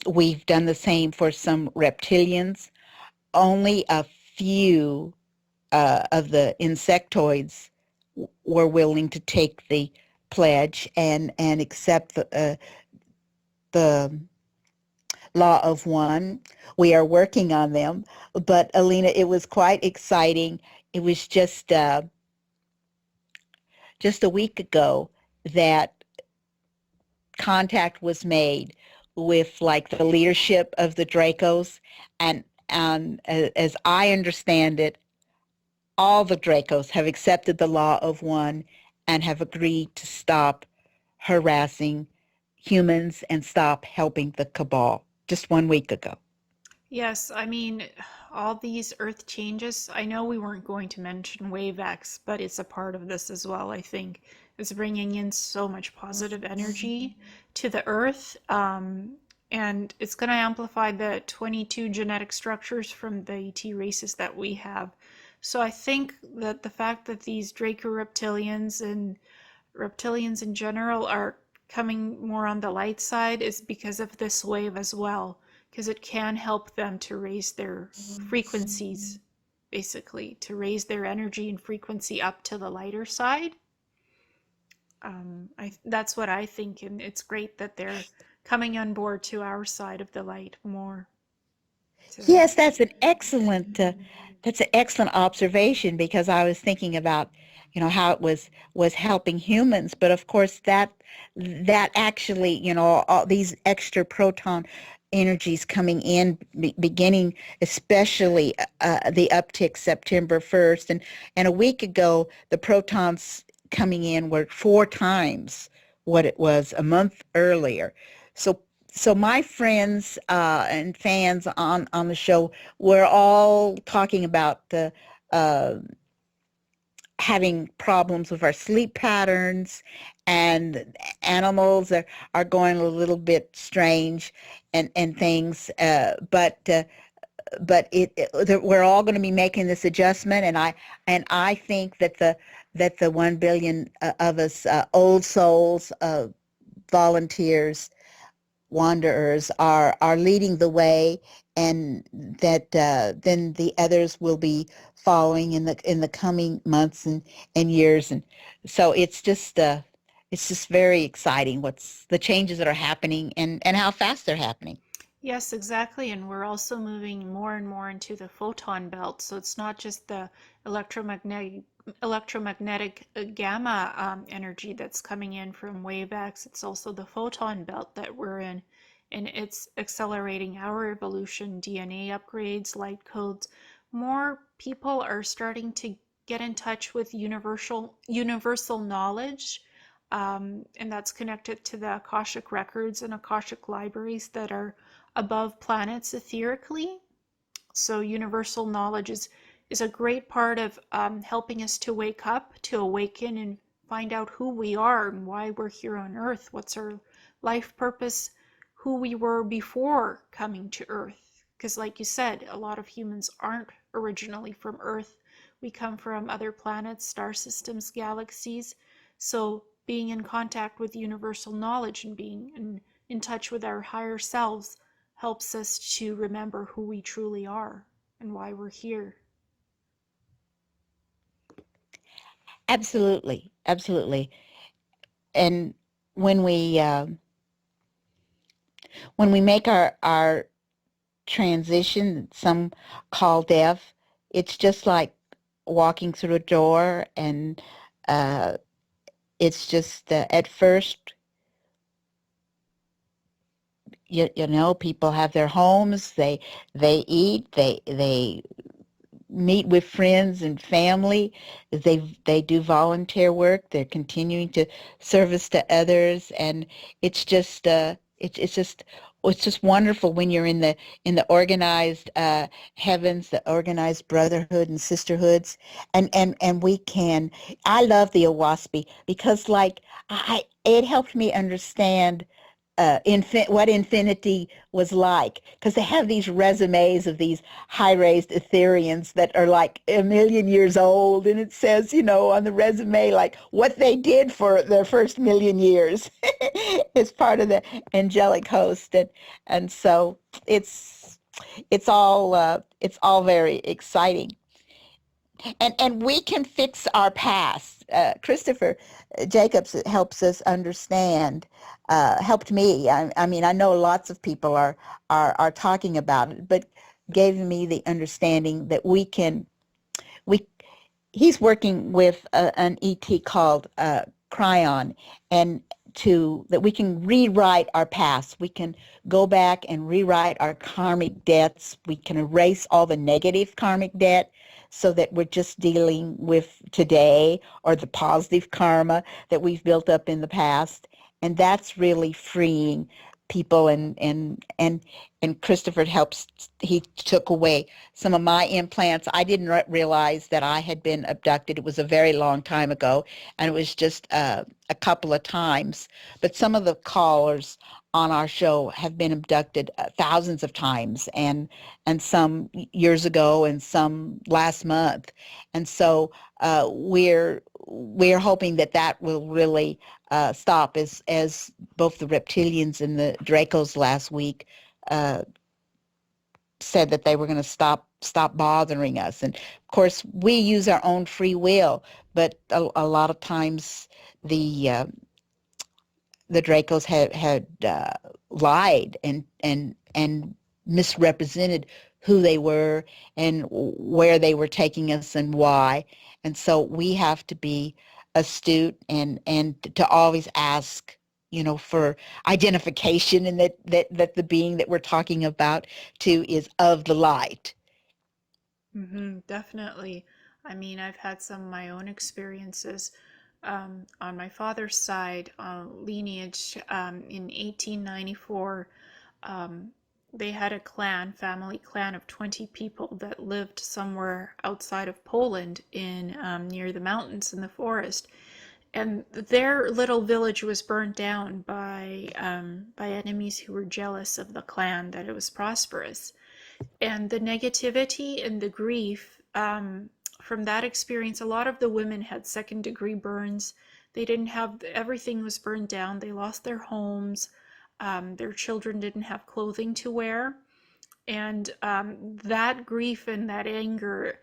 we've done the same for some reptilians. Only a few of the insectoids were willing to take the pledge and accept the law of one. We are working on them. But Alina, it was quite exciting. It was just a week ago that contact was made with like the leadership of the Dracos, and as I understand it, all the Dracos have accepted the law of one and have agreed to stop harassing humans and stop helping the cabal just 1 week ago. Yes, I mean, all these earth changes, I know we weren't going to mention Wave X, but it's a part of this as well, I think. It's bringing in so much positive energy to the earth, and it's going to amplify the 22 genetic structures from the ET races that we have. So I think that the fact that these Draco reptilians and reptilians in general are coming more on the light side is because of this wave as well, because it can help them to raise their frequencies, basically, to raise their energy and frequency up to the lighter side. That's what I think, and it's great that they're coming on board to our side of the light more. To, Yes, that's an excellent observation because I was thinking about, how it was helping humans, but of course that actually, all these extra proton energies coming in, beginning especially the uptick September 1st, and a week ago the protons coming in were 4 times what it was a month earlier. So so my friends and fans on the show were all talking about the uh, having problems with our sleep patterns, and animals are going a little bit strange and things. But we're all going to be making this adjustment, and I think that the 1 billion of us old souls, volunteers, wanderers are leading the way, and that then the others will be following in the coming months and years. And so it's just very exciting what's the changes that are happening, and how fast they're happening. yes, exactly. And we're also moving more and more into the photon belt. So it's not just the electromagnetic gamma energy that's coming in from wave X. It's also the photon belt that we're in. And it's accelerating our evolution, DNA upgrades, light codes. More people are starting to get in touch with universal knowledge, and that's connected to the Akashic records and Akashic libraries that are above planets etherically. So universal knowledge is a great part of helping us to wake up, to awaken, and find out who we are and why we're here on Earth. What's our life purpose? Who we were before coming to Earth? Because, like you said, a lot of humans aren't originally from Earth. We come from other planets, star systems, galaxies. So being in contact with universal knowledge and being in touch with our higher selves helps us to remember who we truly are and why we're here. Absolutely, absolutely. And when we uh, when we make our transition, some call death, it's just like walking through a door, and uh, it's just at first, people have their homes, they eat, they meet with friends and family. They do volunteer work. They're continuing to service to others, and it's just it's just wonderful when you're in the organized heavens, the organized brotherhood and sisterhoods, and we can. I love the OAHSPE because, like, it helped me understand what infinity was like, because they have these resumes of these high-raised Ethereans that are like a million years old, and it says, on the resume, like, what they did for their first million years. It's part of the angelic host, and so it's all very exciting, and we can fix our past. Christopher Jacobs helps us understand, helped me. I mean, I know lots of people are talking about it, but gave me the understanding that we he's working with an ET called Cryon, and that we can rewrite our past. We can go back and rewrite our karmic debts. We can erase all the negative karmic debt so that we're just dealing with today, or the positive karma that we've built up in the past. And that's really freeing people, and Christopher helps. He took away some of my implants. I didn't realize that I had been abducted. It was a very long time ago, and it was just a couple of times. But some of the callers on our show have been abducted thousands of times, and some years ago and some last month. And so we're hoping that that will really stop, as both the reptilians and the Dracos last week uh, said that they were going to stop bothering us. And of course, we use our own free will, but a lot of times the Dracos had lied and misrepresented who they were and where they were taking us and why. And so we have to be astute and to always ask, for identification, and that the being that we're talking about too is of the light. Definitely. I mean, I've had some of my own experiences on my father's side, lineage. In 1894, um, they had a family clan of 20 people that lived somewhere outside of Poland in near the mountains in the forest. And their little village was burnt down by enemies who were jealous of the clan that it was prosperous. And the negativity and the grief from that experience, a lot of the women had second degree burns. They didn't have, everything was burned down. They lost their homes. Their children didn't have clothing to wear. And that grief and that anger,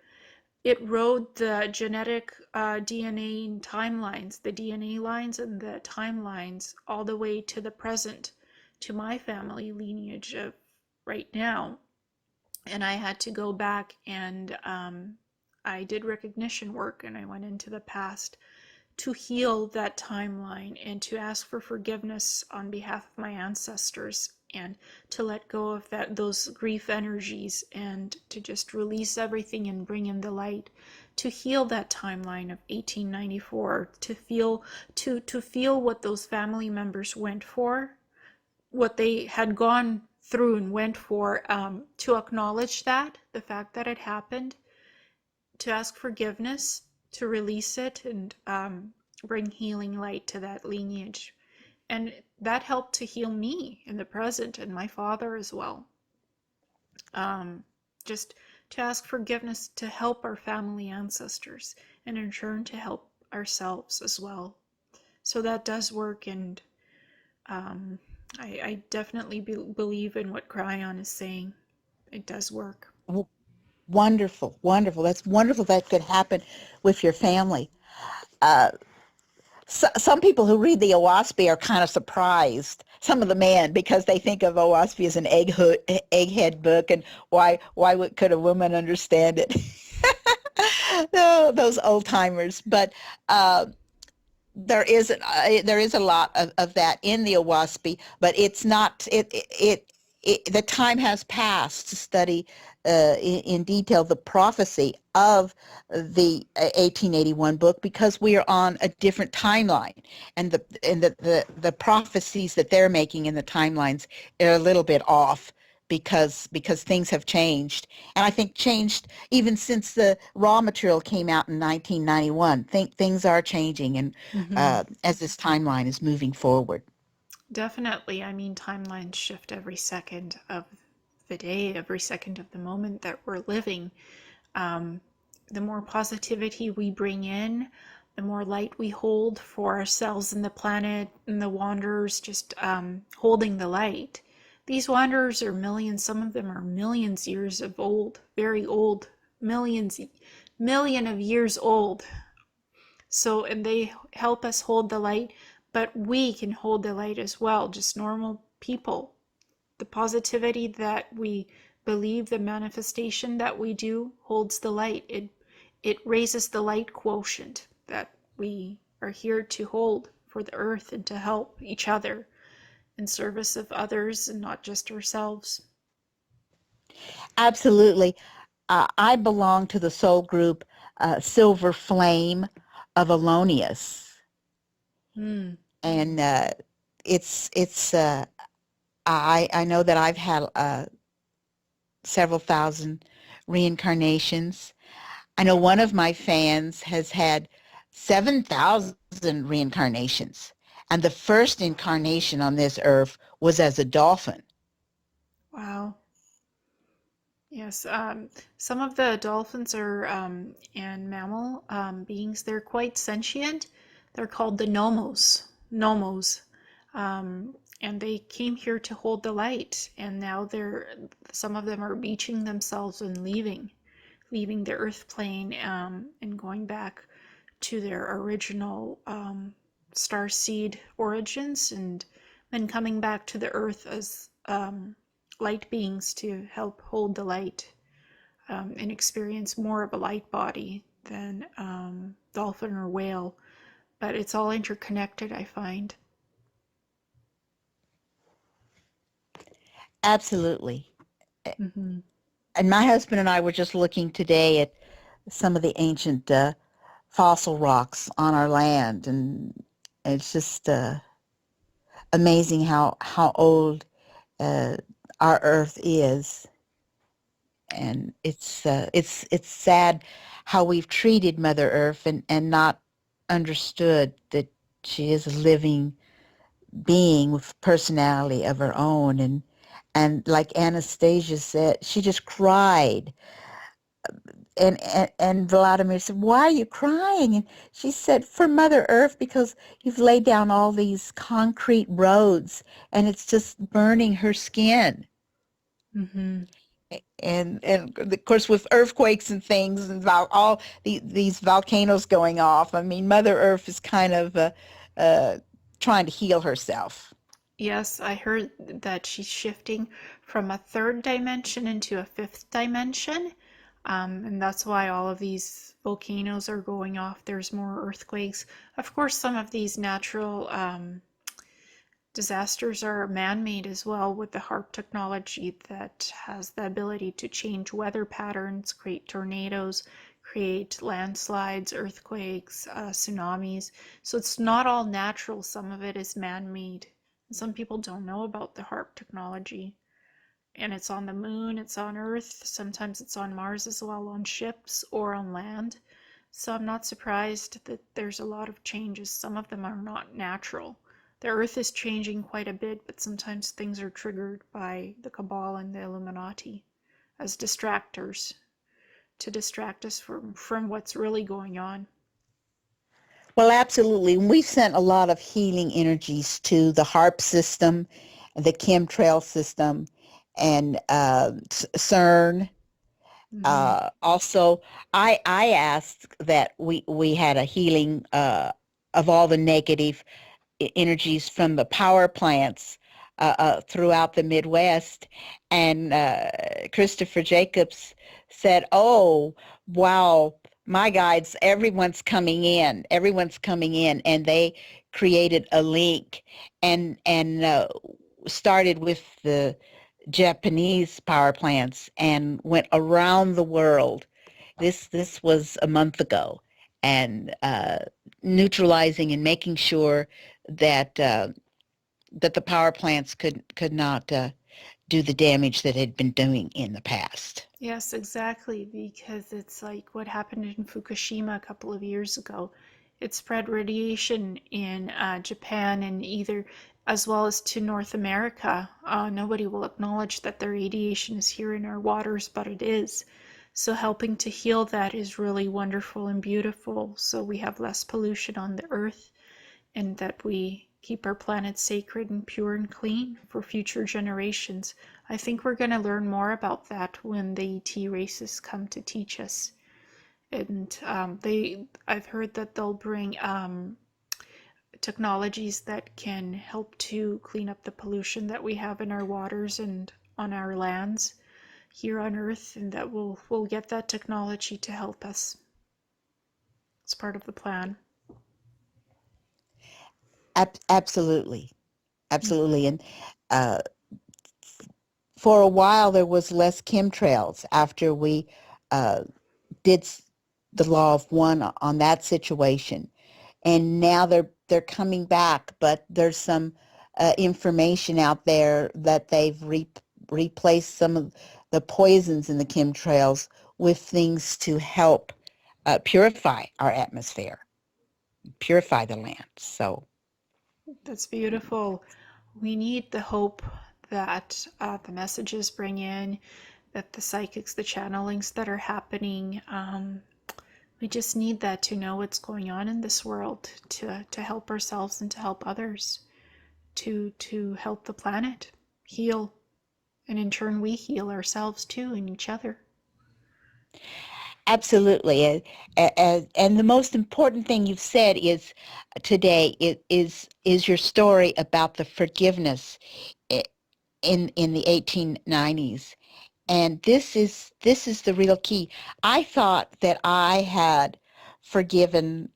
it rode the genetic DNA timelines, the DNA lines and the timelines, all the way to the present, to my family lineage of right now. And I had to go back and I did recognition work, and I went into the past to heal that timeline and to ask for forgiveness on behalf of my ancestors, and to let go of those grief energies, and to just release everything and bring in the light, to heal that timeline of 1894, to feel what those family members went for, what they had gone through and went for, to acknowledge that, the fact that it happened, to ask forgiveness, to release it, and bring healing light to that lineage. And that helped to heal me in the present, and my father as well. Just to ask forgiveness, to help our family ancestors, and in turn to help ourselves as well. So that does work, and I definitely believe in what Cryon is saying. It does work. Wonderful, wonderful. That's wonderful that could happen with your family. Uh, some people who read the OAHSPE are kind of surprised, some of the men, because they think of OAHSPE as an egghead book, and why could a woman understand it? No, those old timers. But there is a lot of that in the OAHSPE, but it's not the time has passed to study in detail the prophecy of the 1881 book, because we are on a different timeline, and the prophecies that they're making in the timelines are a little bit off, because things have changed, and I think changed even since the raw material came out in 1991. Things are changing, and Mm-hmm. as this timeline is moving forward. Definitely. I mean, timelines shift every second of the day, every second of the moment that we're living. Um, the more positivity we bring in, the more light we hold for ourselves and the planet and the wanderers, just holding the light. These wanderers are millions, some of them are millions years of old, very old, million of years old. So, and they help us hold the light, but we can hold the light as well, just normal people. The positivity that we believe, the manifestation that we do holds the light. It raises the light quotient that we are here to hold for the earth and to help each other in service of others and not just ourselves. Absolutely. I belong to the soul group Silver Flame of Alonius, Mm. and it's I know that I've had several thousand reincarnations. I know one of my fans has had 7,000 reincarnations. And the first incarnation on this earth was as a dolphin. Wow. Yes, some of the dolphins are and mammal beings. They're quite sentient. They're called the nomos. Nomos, and they came here to hold the light. And now some of them are beaching themselves and leaving the Earth plane and going back to their original star seed origins, and then coming back to the Earth as light beings to help hold the light and experience more of a light body than dolphin or whale. But it's all interconnected, I find. Absolutely. Mm-hmm. And my husband and I were just looking today at some of the ancient fossil rocks on our land, and it's just amazing how old uh, our Earth is. And it's sad how we've treated Mother Earth and not understood that she is a living being with personality of her own. And like Anastasia said, she just cried. And Vladimir said, "Why are you crying?" And she said, "For Mother Earth, because you've laid down all these concrete roads and it's just burning her skin." Mm-hmm. And of course, with earthquakes and things and all these volcanoes going off, I mean, Mother Earth is kind of uh, trying to heal herself. Yes, I heard that she's shifting from a third dimension into a fifth dimension. And that's why all of these volcanoes are going off. There's more earthquakes. Of course, some of these natural disasters are man-made as well, with the HARP technology that has the ability to change weather patterns, create tornadoes, create landslides, earthquakes, tsunamis. So it's not all natural. Some of it is man-made. Some people don't know about the HARP technology. And it's on the moon, it's on Earth, sometimes it's on Mars as well, on ships or on land. So I'm not surprised that there's a lot of changes. Some of them are not natural. The Earth is changing quite a bit, but sometimes things are triggered by the Cabal and the Illuminati as distractors to distract us from what's really going on. Well, absolutely. And we've sent a lot of healing energies to the HARP system, the chemtrail system, and CERN. Mm-hmm. Also, I asked that we had a healing of all the negative energies from the power plants throughout the Midwest. And Christopher Jacobs said, "Oh, wow, my guides, everyone's coming in," and they created a link and started with the Japanese power plants and went around the world. This was a month ago, and neutralizing and making sure that that the power plants could not do the damage that had been doing in the past. Yes, exactly, because it's like what happened in Fukushima a couple of years ago. It spread radiation in Japan and either as well as to North America. Nobody will acknowledge that the radiation is here in our waters, but it is. So helping to heal that is really wonderful and beautiful. So we have less pollution on the earth and that we keep our planet sacred and pure and clean for future generations. I think we're going to learn more about that when the ET races come to teach us. And I've heard that they'll bring technologies that can help to clean up the pollution that we have in our waters and on our lands here on Earth, and that we'll get that technology to help us. It's part of the plan. Absolutely, absolutely. And uh, for a while, there was less chemtrails after we uh, did the law of one on that situation, and now they're coming back, but there's some information out there that they've replaced some of the poisons in the chemtrails with things to help purify our atmosphere, purify the land. So That's beautiful. We need the hope that the messages bring in, that the psychics, the channelings that are happening, we just need that to know what's going on in this world, to help ourselves and to help others, to help the planet heal, and in turn we heal ourselves too and each other. Absolutely. And the most important thing you've said is today is your story about the forgiveness in the 1890s. And this is the real key. I thought that I had forgiven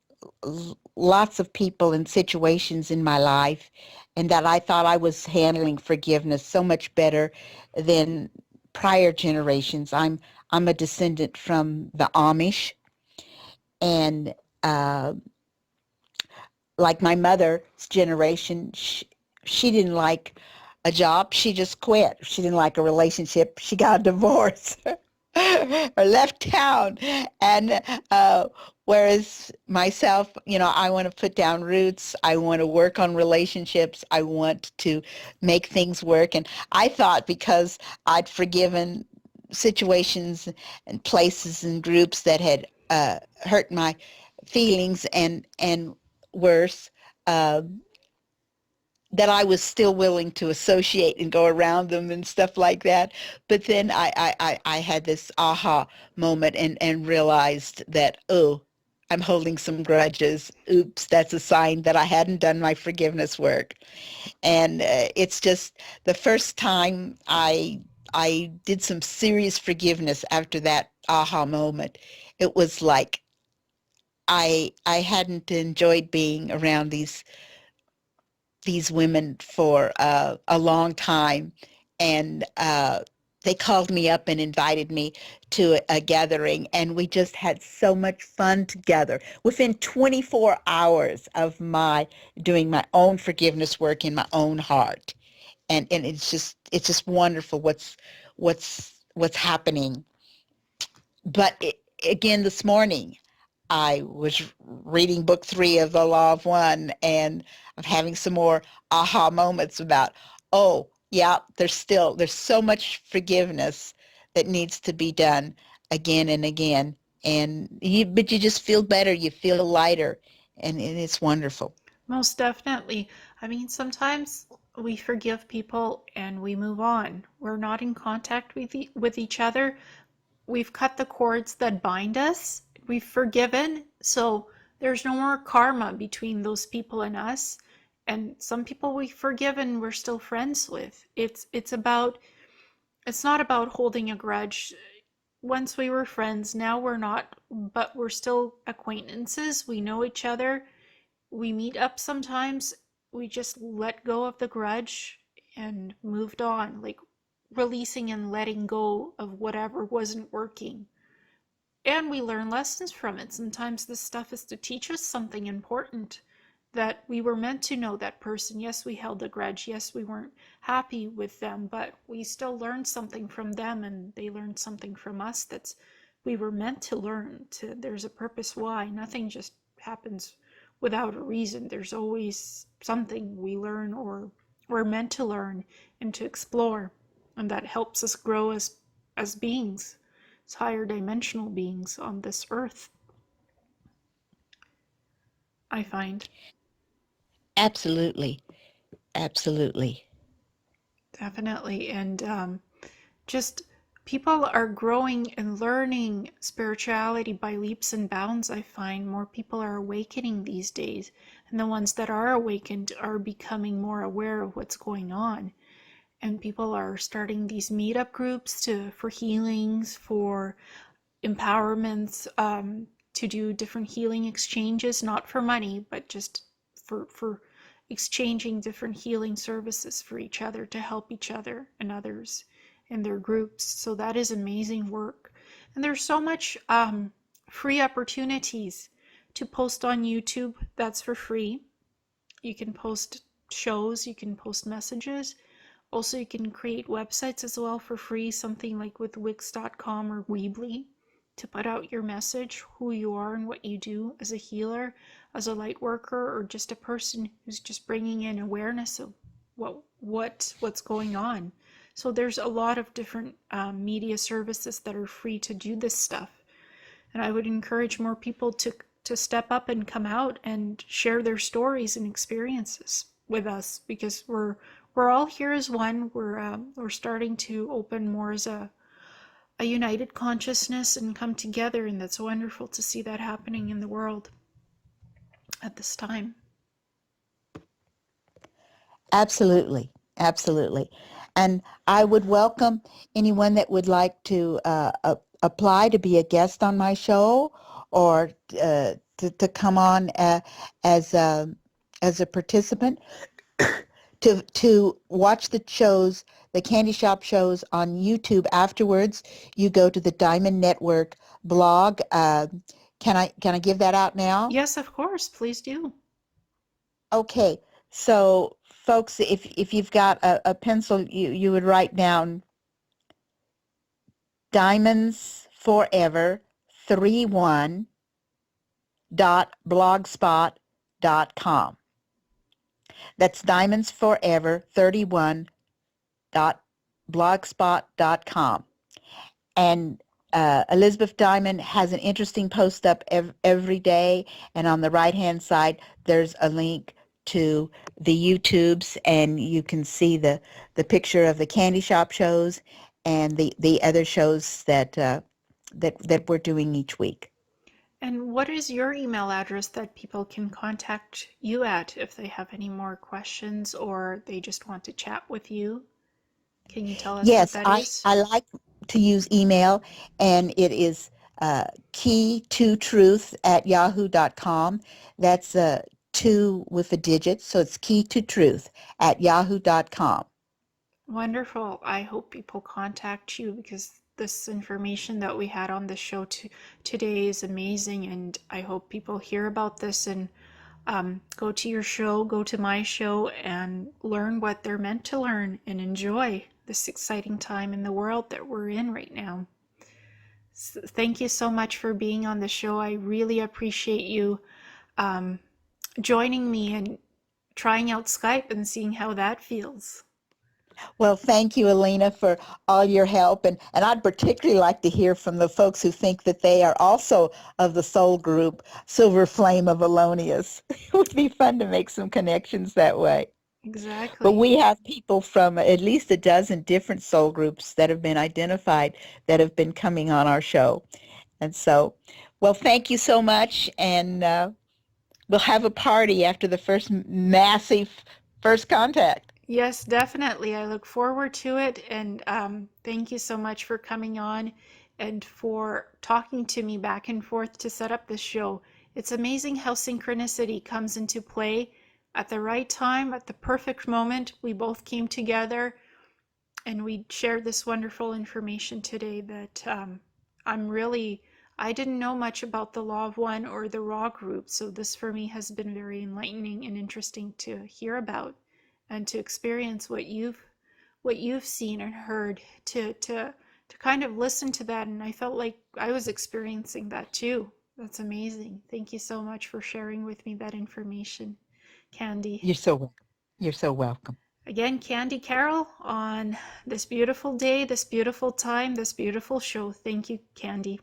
lots of people and situations in my life, and that I thought I was handling forgiveness so much better than prior generations. I'm a descendant from the Amish, and uh, like my mother's generation, she didn't like a job, she just quit. She didn't like a relationship, she got a divorce or left town. And whereas myself, I want to put down roots, I want to work on relationships, I want to make things work. And I thought because I'd forgiven situations and places and groups that had hurt my feelings and worse, uh, that I was still willing to associate and go around them and stuff like that. But then I had this aha moment and realized that, oh, I'm holding some grudges. Oops, that's a sign that I hadn't done my forgiveness work. And it's just the first time I did some serious forgiveness after that aha moment. It was like I hadn't enjoyed being around these women for a long time, and they called me up and invited me to a gathering, and we just had so much fun together. Within 24 hours of my doing my own forgiveness work in my own heart, and it's just wonderful what's happening. But again, this morning, I was reading book 3 of The Law of One, and I'm having some more aha moments about, oh, yeah, there's so much forgiveness that needs to be done again and again. But you just feel better, you feel lighter, and it's wonderful. Most definitely. I mean, sometimes we forgive people and we move on. We're not in contact with each other. We've cut the cords that bind us. We've forgiven. So there's no more karma between those people and us. And some people we've forgiven, we're still friends with. It's not about holding a grudge. Once we were friends, now we're not, but we're still acquaintances. We know each other. We meet up sometimes. We just let go of the grudge and moved on, like releasing and letting go of whatever wasn't working. And we learn lessons from it. Sometimes this stuff is to teach us something important, that we were meant to know that person. Yes, we held a grudge. Yes, we weren't happy with them, but we still learned something from them and they learned something from us that's we were meant to learn. There's a purpose why. Nothing just happens without a reason. There's always something we learn or we're meant to learn and to explore, and that helps us grow as beings, as higher dimensional beings on this earth, I find. Absolutely, absolutely. Definitely. And just people are growing and learning spirituality by leaps and bounds. I find more people are awakening these days, and the ones that are awakened are becoming more aware of what's going on. And people are starting these meetup groups for healings, for empowerments, to do different healing exchanges, not for money, but just for exchanging different healing services for each other to help each other and others in their groups. So that is amazing work. And there's so much free opportunities to post on YouTube. That's for free. You can post shows, you can post messages. Also, you can create websites as well for free, something like with Wix.com or Weebly. to put out your message, who you are and what you do as a healer, as a light worker, or just a person who's just bringing in awareness of what's going on. So there's a lot of different media services that are free to do this stuff. And I would encourage more people to step up and come out and share their stories and experiences with us, because we're all here as one. We're starting to open more as a united consciousness and come together, and that's wonderful to see that happening in the world at this time. Absolutely, absolutely. And I would welcome anyone that would like to apply to be a guest on my show, or to come on as a participant, to watch the shows, the Candy Shop shows on YouTube. Afterwards, you go to the Diamond Network blog. Can I give that out now? Yes, of course, please do. Okay, so folks, if you've got a pencil, you would write down Diamonds Forever 31.blogspot.com. That's Diamonds Forever 31.blogspot.com. And Elizabeth Diamond has an interesting post up every day, and on the right-hand side, there's a link to the YouTubes, and you can see the picture of the Candy Shop shows and the other shows that we're doing each week. And what is your email address that people can contact you at if they have any more questions or they just want to chat with you? Can you tell us what Yes, that is? I like to use email, and it is key2truth@yahoo.com. That's two with a digit, so it's key2truth@yahoo.com. Wonderful. I hope people contact you, because this information that we had on the show today is amazing, and I hope people hear about this and go to your show, go to my show, and learn what they're meant to learn and enjoy this exciting time in the world that we're in right now. So thank you so much for being on the show. I really appreciate you joining me and trying out Skype and seeing how that feels. Well, thank you, Alina, for all your help. And I'd particularly like to hear from the folks who think that they are also of the soul group, Silver Flame of Alonius. It would be fun to make some connections that way. Exactly. But we have people from at least a dozen different soul groups that have been identified that have been coming on our show. And so, well, thank you so much. And we'll have a party after the first massive first contact. Yes, definitely. I look forward to it. And thank you so much for coming on and for talking to me back and forth to set up this show. It's amazing how synchronicity comes into play at the right time, at the perfect moment. We both came together and we shared this wonderful information today that I didn't know much about the Law of One or the Raw group. So this for me has been very enlightening and interesting to hear about, and to experience what you've seen and heard, to kind of listen to that. And I felt like I was experiencing that too. That's amazing. Thank you so much for sharing with me that information, Candy. You're so welcome. You're so welcome. Again, Candy Carroll on this beautiful day, this beautiful time, this beautiful show. Thank you, Candy.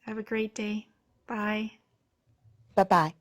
Have a great day. Bye. Bye-bye.